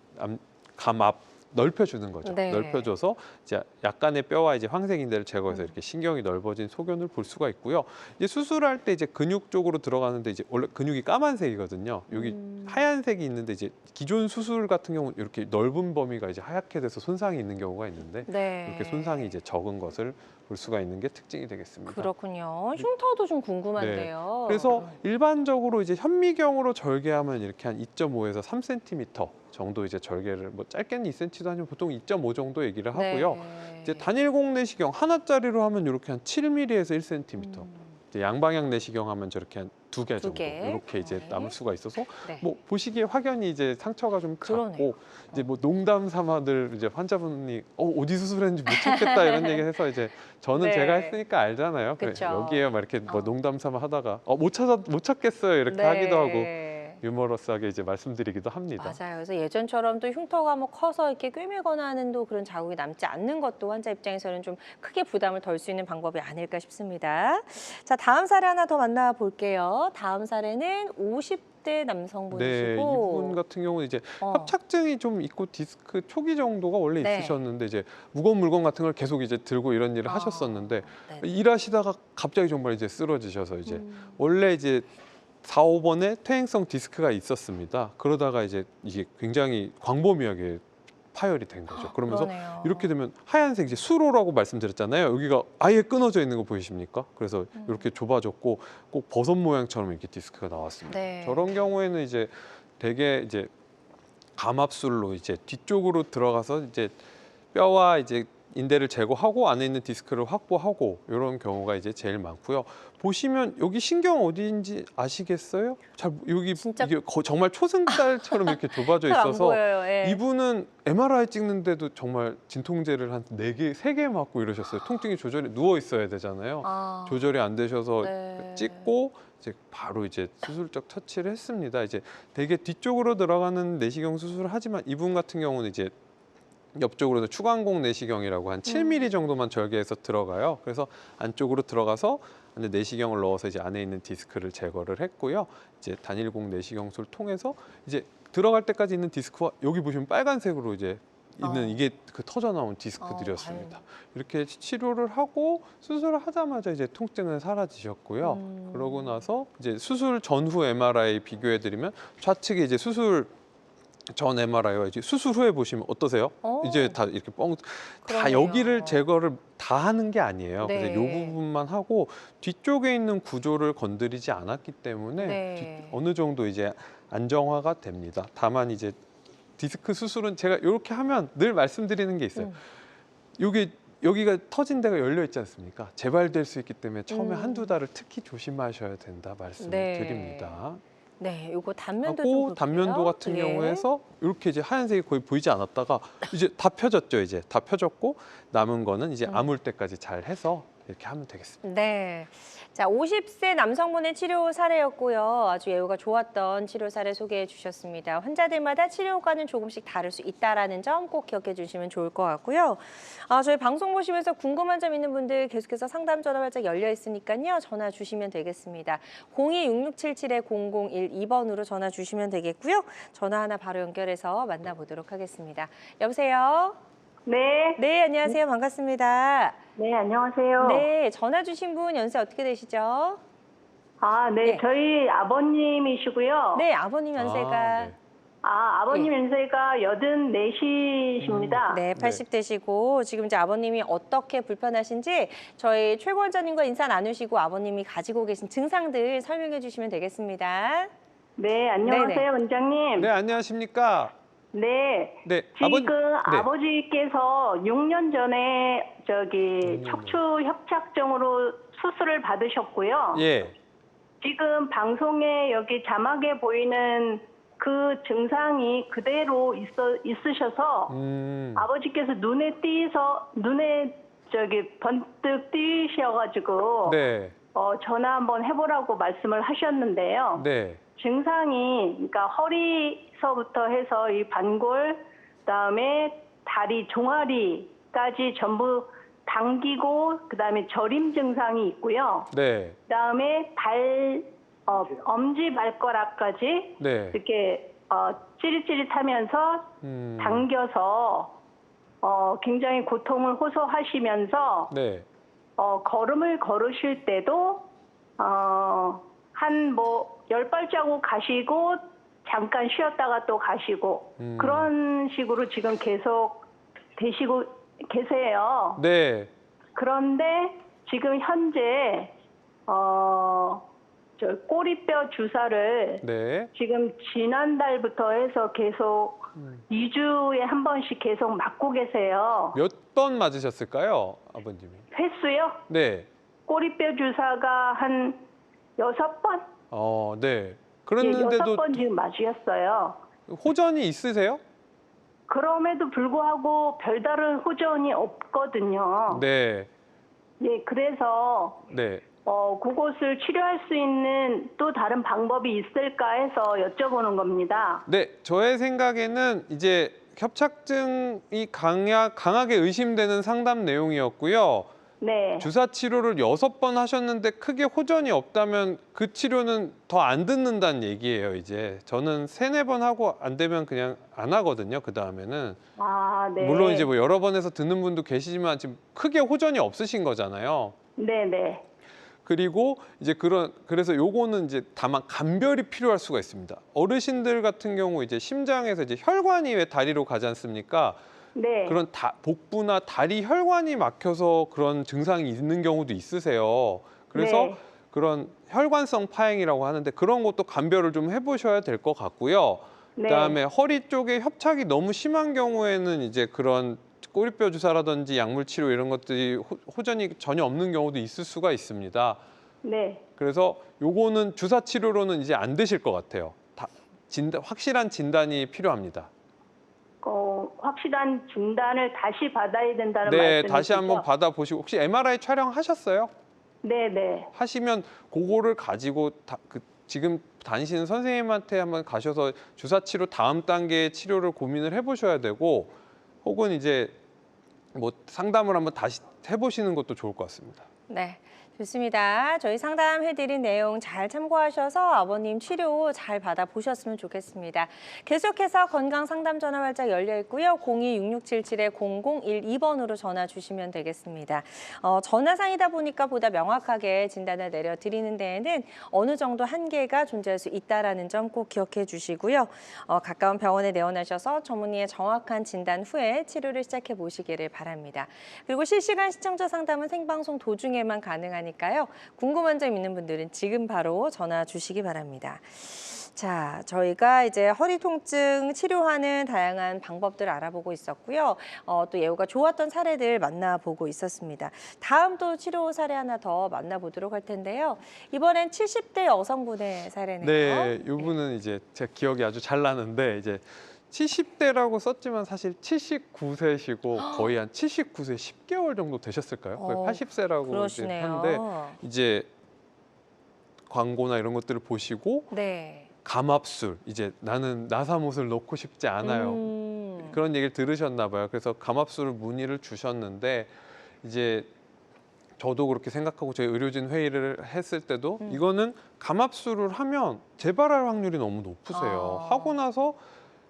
감압 넓혀주는 거죠. 네. 넓혀줘서 이제 약간의 뼈와 이제 황색인대를 제거해서 이렇게 신경이 넓어진 소견을 볼 수가 있고요. 이제 수술할 때 이제 근육 쪽으로 들어가는데 이제 원래 근육이 까만색이거든요. 여기 하얀색이 있는데 이제 기존 수술 같은 경우는 이렇게 넓은 범위가 이제 하얗게 돼서 손상이 있는 경우가 있는데 네. 이렇게 손상이 이제 적은 것을 볼 수가 있는 게 특징이 되겠습니다. 그렇군요. 흉터도 좀 궁금한데요. 그래서 일반적으로 이제 현미경으로 절개하면 이렇게 한 2.5에서 3cm 정도 이제 절개를 뭐 짧게는 2cm도 아니면 보통 2.5 정도 얘기를 하고요. 네. 이제 단일공 내시경 하나짜리로 하면 이렇게 한 7mm에서 1cm 이제 양방향 내시경 하면 저렇게 한 2개 두 정도 개. 이렇게 이제 네. 남을 수가 있어서 네. 뭐 보시기에 확연히 이제 상처가 좀 그러네요. 작고 이제 뭐 농담 삼아들 이제 환자분이 어디 수술했는지 못 찾겠다 이런 얘기해서 이제 저는 네. 제가 했으니까 알잖아요. 그래, 그쵸. 여기에요 막 이렇게 뭐 어. 농담 삼아 하다가 못 찾겠어요 이렇게 네. 하기도 하고 유머러스하게 이제 말씀드리기도 합니다. 맞아요. 그래서 예전처럼 또 흉터가 뭐 커서 이렇게 꿰매거나 하는 또 그런 자국이 남지 않는 것도 환자 입장에서는 좀 크게 부담을 덜 수 있는 방법이 아닐까 싶습니다. 자, 다음 사례 하나 더 만나볼게요. 다음 사례는 50대 남성분이시고. 네, 이분 같은 경우는 이제 협착증이 좀 있고 디스크 초기 정도가 원래 네. 있으셨는데 이제 무거운 물건 같은 걸 계속 이제 들고 이런 일을 하셨었는데 네. 일하시다가 갑자기 정말 이제 쓰러지셔서 이제 원래 이제 4, 5번에 퇴행성 디스크가 있었습니다. 그러다가 이제 이게 굉장히 광범위하게 파열이 된 거죠. 그러면서 그러네요. 이렇게 되면 하얀색 이제 수로라고 말씀드렸잖아요. 여기가 아예 끊어져 있는 거 보이십니까? 그래서 이렇게 좁아졌고 꼭 버섯 모양처럼 이렇게 디스크가 나왔습니다. 네. 저런 경우에는 이제 대개 이제 감압술로 이제 뒤쪽으로 들어가서 이제 뼈와 이제 인대를 제거하고 안에 있는 디스크를 확보하고 이런 경우가 이제 제일 많고요. 보시면 여기 신경 어디인지 아시겠어요? 잘 여기 진짜 이게 정말 초승달처럼 이렇게 좁아져 잘 안 있어서 보여요. 예. 이분은 MRI 찍는데도 정말 진통제를 한 4개, 3개 맞고 이러셨어요. 통증이 조절이 누워 있어야 되잖아요. 아. 조절이 안 되셔서 네. 찍고 이제 바로 이제 수술적 처치를 했습니다. 이제 되게 뒤쪽으로 들어가는 내시경 수술을 하지만 이분 같은 경우는 이제 옆쪽으로 추간공 내시경이라고 한 7mm 정도만 절개해서 들어가요. 그래서 안쪽으로 들어가서 안에 내시경을 넣어서 이제 안에 있는 디스크를 제거를 했고요. 이제 단일공 내시경술 통해서 이제 들어갈 때까지 있는 디스크와 여기 보시면 빨간색으로 이제 있는 이게 그 터져 나온 디스크들이었습니다. 이렇게 치료를 하고 수술을 하자마자 이제 통증은 사라지셨고요. 그러고 나서 이제 수술 전후 MRI 비교해 드리면 좌측에 이제 수술 전 MRI와 이제 수술 후에 보시면 어떠세요? 이제 다 이렇게 다 그러네요. 여기를 제거를 다 하는 게 아니에요. 네. 그래서 이 부분만 하고 뒤쪽에 있는 구조를 건드리지 않았기 때문에 네. 어느 정도 이제 안정화가 됩니다. 다만 이제 디스크 수술은 제가 이렇게 하면 늘 말씀드리는 게 있어요. 여기가 터진 데가 열려 있지 않습니까? 재발될 수 있기 때문에 처음에 한두 달을 특히 조심하셔야 된다 말씀을 네. 드립니다. 네, 요거 단면도 좀 하고 볼게요. 단면도 같은 네. 경우에서 이렇게 이제 하얀색이 거의 보이지 않았다가 이제 다 펴졌죠. 이제 다 펴졌고 남은 거는 이제 아물 때까지 잘 해서 이렇게 하면 되겠습니다. 네. 자, 50세 남성분의 치료 사례였고요. 아주 예후가 좋았던 치료 사례 소개해 주셨습니다. 환자들마다 치료 효과는 조금씩 다를 수 있다는 점 꼭 기억해 주시면 좋을 것 같고요. 저희 방송 보시면서 궁금한 점 있는 분들 계속해서 상담 전화 활짝 열려 있으니까요. 전화 주시면 되겠습니다. 026677-0012번으로 전화 주시면 되겠고요. 전화 하나 바로 연결해서 만나보도록 하겠습니다. 여보세요? 네. 네, 안녕하세요. 반갑습니다. 네, 안녕하세요. 네, 전화 주신 분 연세 어떻게 되시죠? 아, 네, 네. 저희 아버님이시고요. 네, 아버님 연세가 네. 아버님 연세가 84시십니다. 네, 80대시고 지금 이제 아버님이 어떻게 불편하신지 저희 최 원장님과 인사 나누시고 아버님이 가지고 계신 증상들 설명해 주시면 되겠습니다. 네, 안녕하세요, 네네. 원장님. 네, 안녕하십니까? 네. 네, 지금 네. 아버지께서 6년 전에 척추 협착증으로 수술을 받으셨고요. 예. 지금 방송에 여기 자막에 보이는 그 증상이 그대로 있으셔서 아버지께서 눈에 번뜩 띄셔가지고 네. 전화 한번 해보라고 말씀을 하셨는데요. 네. 증상이 그러니까 허리서부터 해서 이 반골, 그다음에 다리 종아리까지 전부 당기고 그다음에 저림 증상이 있고요. 네. 그다음에 엄지 발가락까지 네. 이렇게 찌릿찌릿하면서 당겨서 굉장히 고통을 호소하시면서 네. 걸음을 걸으실 때도 한 10발자국 가시고 잠깐 쉬었다가 또 가시고 그런 식으로 지금 계속 되시고 계세요. 네. 그런데 지금 현재 꼬리뼈 주사를 네. 지금 지난달부터 해서 계속 2주에 한 번씩 계속 맞고 계세요. 몇 번 맞으셨을까요, 아버님이? 횟수요? 네. 꼬리뼈 주사가 한 6번? 네. 예, 그랬는데도 6번 지금 맞으셨어요. 호전이 있으세요? 그럼에도 불구하고 별다른 호전이 없거든요. 네. 예, 그래서 네. 그곳을 치료할 수 있는 또 다른 방법이 있을까 해서 여쭤보는 겁니다. 네, 저의 생각에는 이제 협착증이 강하게 의심되는 상담 내용이었고요. 네. 주사 치료를 6번 하셨는데 크게 호전이 없다면 그 치료는 더 안 듣는다는 얘기예요, 이제. 저는 3, 4번 하고 안 되면 그냥 안 하거든요, 그 다음에는. 아, 네. 물론 이제 뭐 여러 번 해서 듣는 분도 계시지만 지금 크게 호전이 없으신 거잖아요. 네, 네. 그리고 이제 그래서 요거는 이제 다만 감별이 필요할 수가 있습니다. 어르신들 같은 경우 이제 심장에서 이제 혈관이 왜 다리로 가지 않습니까? 네. 그런 복부나 다리 혈관이 막혀서 그런 증상이 있는 경우도 있으세요. 그래서 네. 그런 혈관성 파행이라고 하는데 그런 것도 감별을 좀 해보셔야 될 것 같고요. 네. 그다음에 허리 쪽에 협착이 너무 심한 경우에는 이제 그런 꼬리뼈 주사라든지 약물 치료 이런 것들이 호전이 전혀 없는 경우도 있을 수가 있습니다. 네. 그래서 요거는 주사 치료로는 이제 안 되실 것 같아요. 확실한 진단이 필요합니다. 확실한 진단을 다시 받아야 된다는 네, 말씀이시죠? 다시 한번 받아보시고 혹시 MRI 촬영하셨어요? 네, 네. 하시면 그거를 가지고 지금 다니시는 선생님한테 한번 가셔서 주사 치료 다음 단계의 치료를 고민을 해보셔야 되고 혹은 이제 뭐 상담을 한번 다시 해보시는 것도 좋을 것 같습니다. 네. 좋습니다. 저희 상담해드린 내용 잘 참고하셔서 아버님 치료 잘 받아보셨으면 좋겠습니다. 계속해서 건강상담 전화 활짝 열려 있고요. 02-6677-0012번으로 전화 주시면 되겠습니다. 전화상이다 보니까 보다 명확하게 진단을 내려드리는 데에는 어느 정도 한계가 존재할 수 있다는 점 꼭 기억해 주시고요. 가까운 병원에 내원하셔서 전문의의 정확한 진단 후에 치료를 시작해 보시기를 바랍니다. 그리고 실시간 시청자 상담은 생방송 도중에만 가능하니까요. 궁금한 점 있는 분들은 지금 바로 전화 주시기 바랍니다. 자, 저희가 이제 허리 통증 치료하는 다양한 방법들을 알아보고 있었고요. 또 예후가 좋았던 사례들 만나보고 있었습니다. 다음 또 치료 사례 하나 더 만나보도록 할 텐데요. 이번엔 70대 여성분의 사례네요. 네, 이분은 이제 제 기억이 아주 잘 나는데 이제 70대라고 썼지만 사실 79세시고 거의 한 79세 10개월 정도 되셨을까요? 거의 80세라고 그러시네요. 하는데 이제 광고나 이런 것들을 보시고 네. 감압술, 이제 나는 나사못을 넣고 싶지 않아요. 그런 얘기를 들으셨나 봐요. 그래서 감압술 문의를 주셨는데 이제 저도 그렇게 생각하고 저희 의료진 회의를 했을 때도 이거는 감압술을 하면 재발할 확률이 너무 높으세요. 하고 나서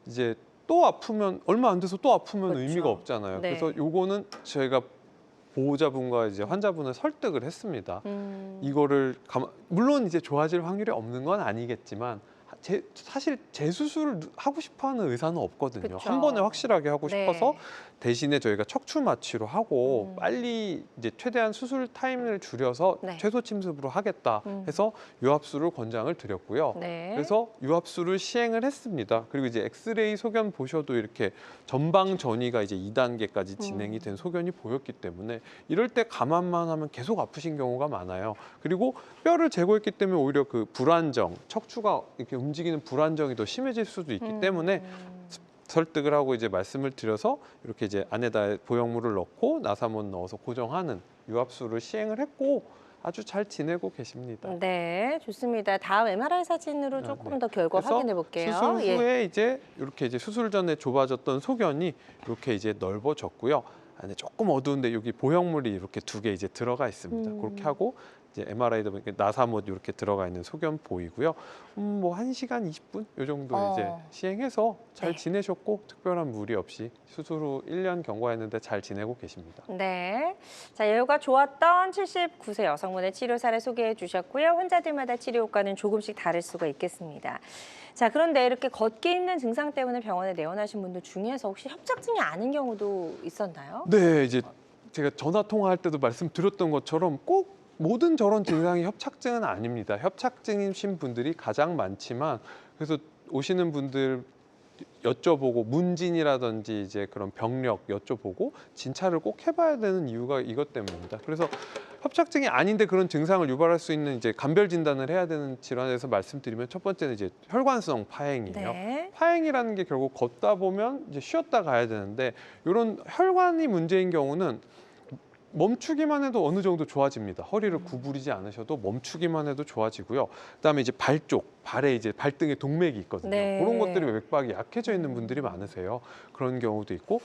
이제 또 아프면 얼마 안 돼서 또 아프면 그렇죠. 의미가 없잖아요. 네. 그래서 요거는 저희가 보호자분과 이제 환자분을 설득을 했습니다. 이거를 물론 이제 좋아질 확률이 없는 건 아니겠지만 사실 재수술을 하고 싶어하는 의사는 없거든요. 그쵸. 한 번에 확실하게 하고 네. 싶어서 대신에 저희가 척추 마취로 하고 빨리 이제 최대한 수술 타임을 줄여서 네. 최소 침습으로 하겠다 해서 유압술을 권장을 드렸고요. 네. 그래서 유압술을 시행을 했습니다. 그리고 이제 엑스레이 소견 보셔도 이렇게 전방 전이가 이제 2단계까지 진행이 된 소견이 보였기 때문에 이럴 때 감압만 하면 계속 아프신 경우가 많아요. 그리고 뼈를 제거했기 때문에 오히려 그 불안정, 척추가 이렇게 움직이는 불안정이 더 심해질 수도 있기 때문에 설득을 하고 이제 말씀을 드려서 이렇게 이제 안에다 보형물을 넣고 나사못 넣어서 고정하는 유압술을 시행을 했고 아주 잘 지내고 계십니다. 네, 좋습니다. 다음 MRI 사진으로 조금 네. 더 결과 그래서 확인해 볼게요. 수술 예. 후에 이제 이렇게 이제 수술 전에 좁아졌던 소견이 이렇게 이제 넓어졌고요. 안에 조금 어두운데 여기 보형물이 이렇게 2개 이제 들어가 있습니다. 그렇게 하고 이제 MRI도 보니까 나사못 이렇게 들어가 있는 소견 보이고요. 뭐 1시간 20분 요 정도 이제 시행해서 잘 네. 지내셨고 특별한 무리 없이 수술 후 1년 경과했는데 잘 지내고 계십니다. 네. 자, 예후가 좋았던 79세 여성분의 치료 사례 소개해 주셨고요. 환자들마다 치료 효과는 조금씩 다를 수가 있겠습니다. 자, 그런데 이렇게 걷기 힘든 증상 때문에 병원에 내원하신 분들 중에서 혹시 협착증이 아닌 경우도 있었나요? 네, 이제 제가 전화 통화할 때도 말씀드렸던 것처럼 꼭 모든 저런 증상이 협착증은 아닙니다. 협착증이신 분들이 가장 많지만 그래서 오시는 분들 여쭤보고 문진이라든지 이제 그런 병력 여쭤보고 진찰을 꼭 해봐야 되는 이유가 이것 때문입니다. 그래서 협착증이 아닌데 그런 증상을 유발할 수 있는 이제 감별 진단을 해야 되는 질환에 대해서 말씀드리면 첫 번째는 이제 혈관성 파행이에요. 네. 파행이라는 게 결국 걷다 보면 이제 쉬었다 가야 되는데 이런 혈관이 문제인 경우는 멈추기만 해도 어느 정도 좋아집니다. 허리를 구부리지 않으셔도 멈추기만 해도 좋아지고요. 그다음에 이제 발 쪽, 발에 이제 발등에 동맥이 있거든요. 네. 그런 것들이 맥박이 약해져 있는 분들이 많으세요. 그런 경우도 있고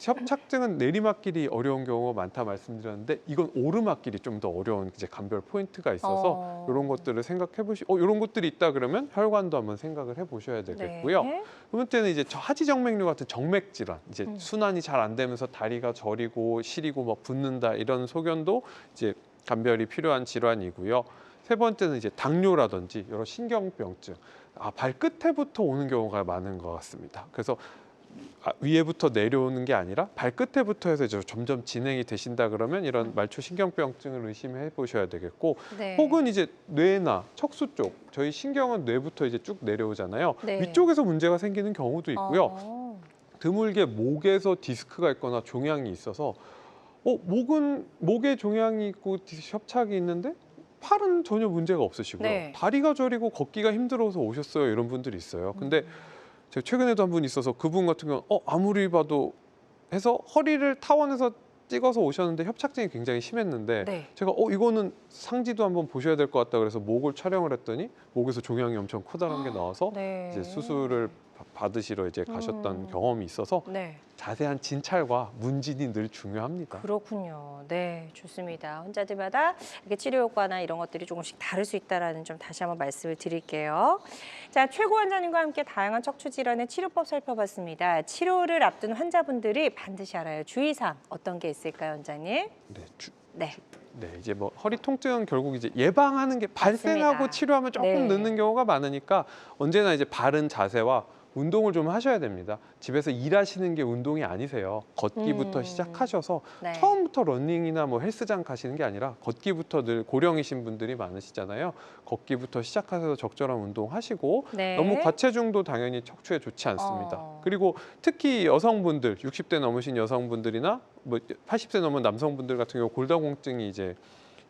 협착증은 내리막길이 어려운 경우가 많다 말씀드렸는데 이건 오르막길이 좀 더 어려운 이제 감별 포인트가 있어서 이런 것들을 생각해 보시. 이런 것들이 있다 그러면 혈관도 한번 생각을 해 보셔야 되겠고요. 네. 두 번째는 이제 하지정맥류 같은 정맥 질환, 이제 순환이 잘 안 되면서 다리가 저리고 시리고 막 붓는다 이런 소견도 이제 감별이 필요한 질환이고요. 세 번째는 이제 당뇨라든지 여러 신경병증, 발끝에부터 오는 경우가 많은 것 같습니다. 그래서 위에부터 내려오는 게 아니라 발끝에부터 해서 이제 점점 진행이 되신다 그러면 이런 말초 신경병증을 의심해 보셔야 되겠고, 네. 혹은 이제 뇌나 척수 쪽, 저희 신경은 뇌부터 이제 쭉 내려오잖아요. 네. 위쪽에서 문제가 생기는 경우도 있고요. 드물게 목에서 디스크가 있거나 종양이 있어서 목에 종양이 있고 협착이 있는데 팔은 전혀 문제가 없으시고요. 네. 다리가 저리고 걷기가 힘들어서 오셨어요. 이런 분들이 있어요. 근데 제가 최근에도 한 분 있어서 그분 같은 경우는 아무리 봐도 해서 허리를 타원에서 찍어서 오셨는데 협착증이 굉장히 심했는데 네. 제가 이거는 상지도 한번 보셔야 될 것 같다 그래서 목을 촬영을 했더니 목에서 종양이 엄청 커다란 게 나와서 네. 이제 수술을 받으시러 이제 가셨던 경험이 있어서 네. 자세한 진찰과 문진이 늘 중요합니다. 그렇군요. 네, 좋습니다. 환자들마다 이렇게 치료 효과나 이런 것들이 조금씩 다를 수 있다라는 점 다시 한번 말씀을 드릴게요. 자, 최고 원장님과 함께 다양한 척추 질환의 치료법 살펴봤습니다. 치료를 앞둔 환자분들이 반드시 알아야 할 주의사항 어떤 게 있을까요, 원장님? 네, 네. 네, 이제 뭐 허리 통증은 결국 이제 예방하는 게 발생하고 맞습니다. 치료하면 조금 네. 늦는 경우가 많으니까 언제나 이제 바른 자세와 운동을 좀 하셔야 됩니다. 집에서 일하시는 게 운동이 아니세요. 걷기부터 시작하셔서 네. 처음부터 러닝이나 뭐 헬스장 가시는 게 아니라 걷기부터 늘 고령이신 분들이 많으시잖아요. 걷기부터 시작하셔서 적절한 운동하시고 네. 너무 과체중도 당연히 척추에 좋지 않습니다. 어. 그리고 특히 여성분들, 60대 넘으신 여성분들이나 뭐 80세 넘은 남성분들 같은 경우 골다공증이 이제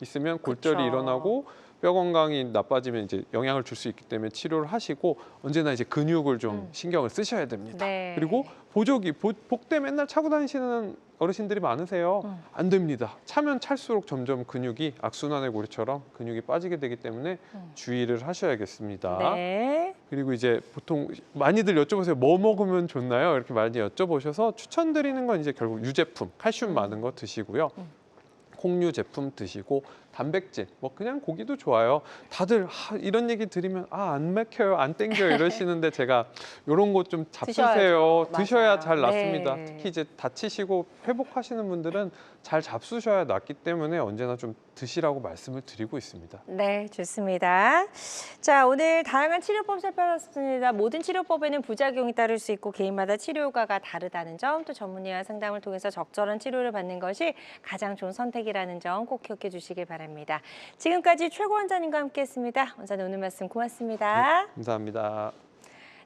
있으면 골절이 그쵸. 일어나고 뼈 건강이 나빠지면 이제 영향을 줄 수 있기 때문에 치료를 하시고 언제나 이제 근육을 좀 신경을 쓰셔야 됩니다. 네. 그리고 보조기, 복대 맨날 차고 다니시는 어르신들이 많으세요. 안 됩니다. 차면 찰수록 점점 근육이 악순환의 고리처럼 근육이 빠지게 되기 때문에 주의를 하셔야겠습니다. 네. 그리고 이제 보통 많이들 여쭤보세요. 뭐 먹으면 좋나요? 이렇게 많이 여쭤보셔서 추천드리는 건 이제 결국 유제품, 칼슘 많은 거 드시고요. 콩류 제품 드시고 단백질, 뭐 그냥 고기도 좋아요. 다들 이런 얘기 들으면 안 맥혀요, 안 땡겨요 이러시는데 제가 이런 거 좀 잡수세요. 드셔야죠. 드셔야 맞아요. 잘 낫습니다. 네. 특히 이제 다치시고 회복하시는 분들은 잘 잡수셔야 낫기 때문에 언제나 좀 드시라고 말씀을 드리고 있습니다. 네, 좋습니다. 자, 오늘 다양한 치료법 살펴봤습니다. 모든 치료법에는 부작용이 따를 수 있고 개인마다 치료 효과가 다르다는 점, 또 전문의와 상담을 통해서 적절한 치료를 받는 것이 가장 좋은 선택이라는 점 꼭 기억해 주시길 바랍니다. 지금까지 최고 원장님과 함께했습니다. 원장님 오늘 말씀 고맙습니다. 감사합니다.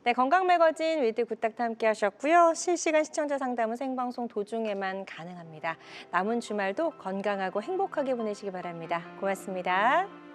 네, 건강 매거진 위드 굿닥터 함께 하셨고요. 실시간 시청자 상담은 생방송 도중에만 가능합니다. 남은 주말도 건강하고 행복하게 보내시기 바랍니다. 고맙습니다.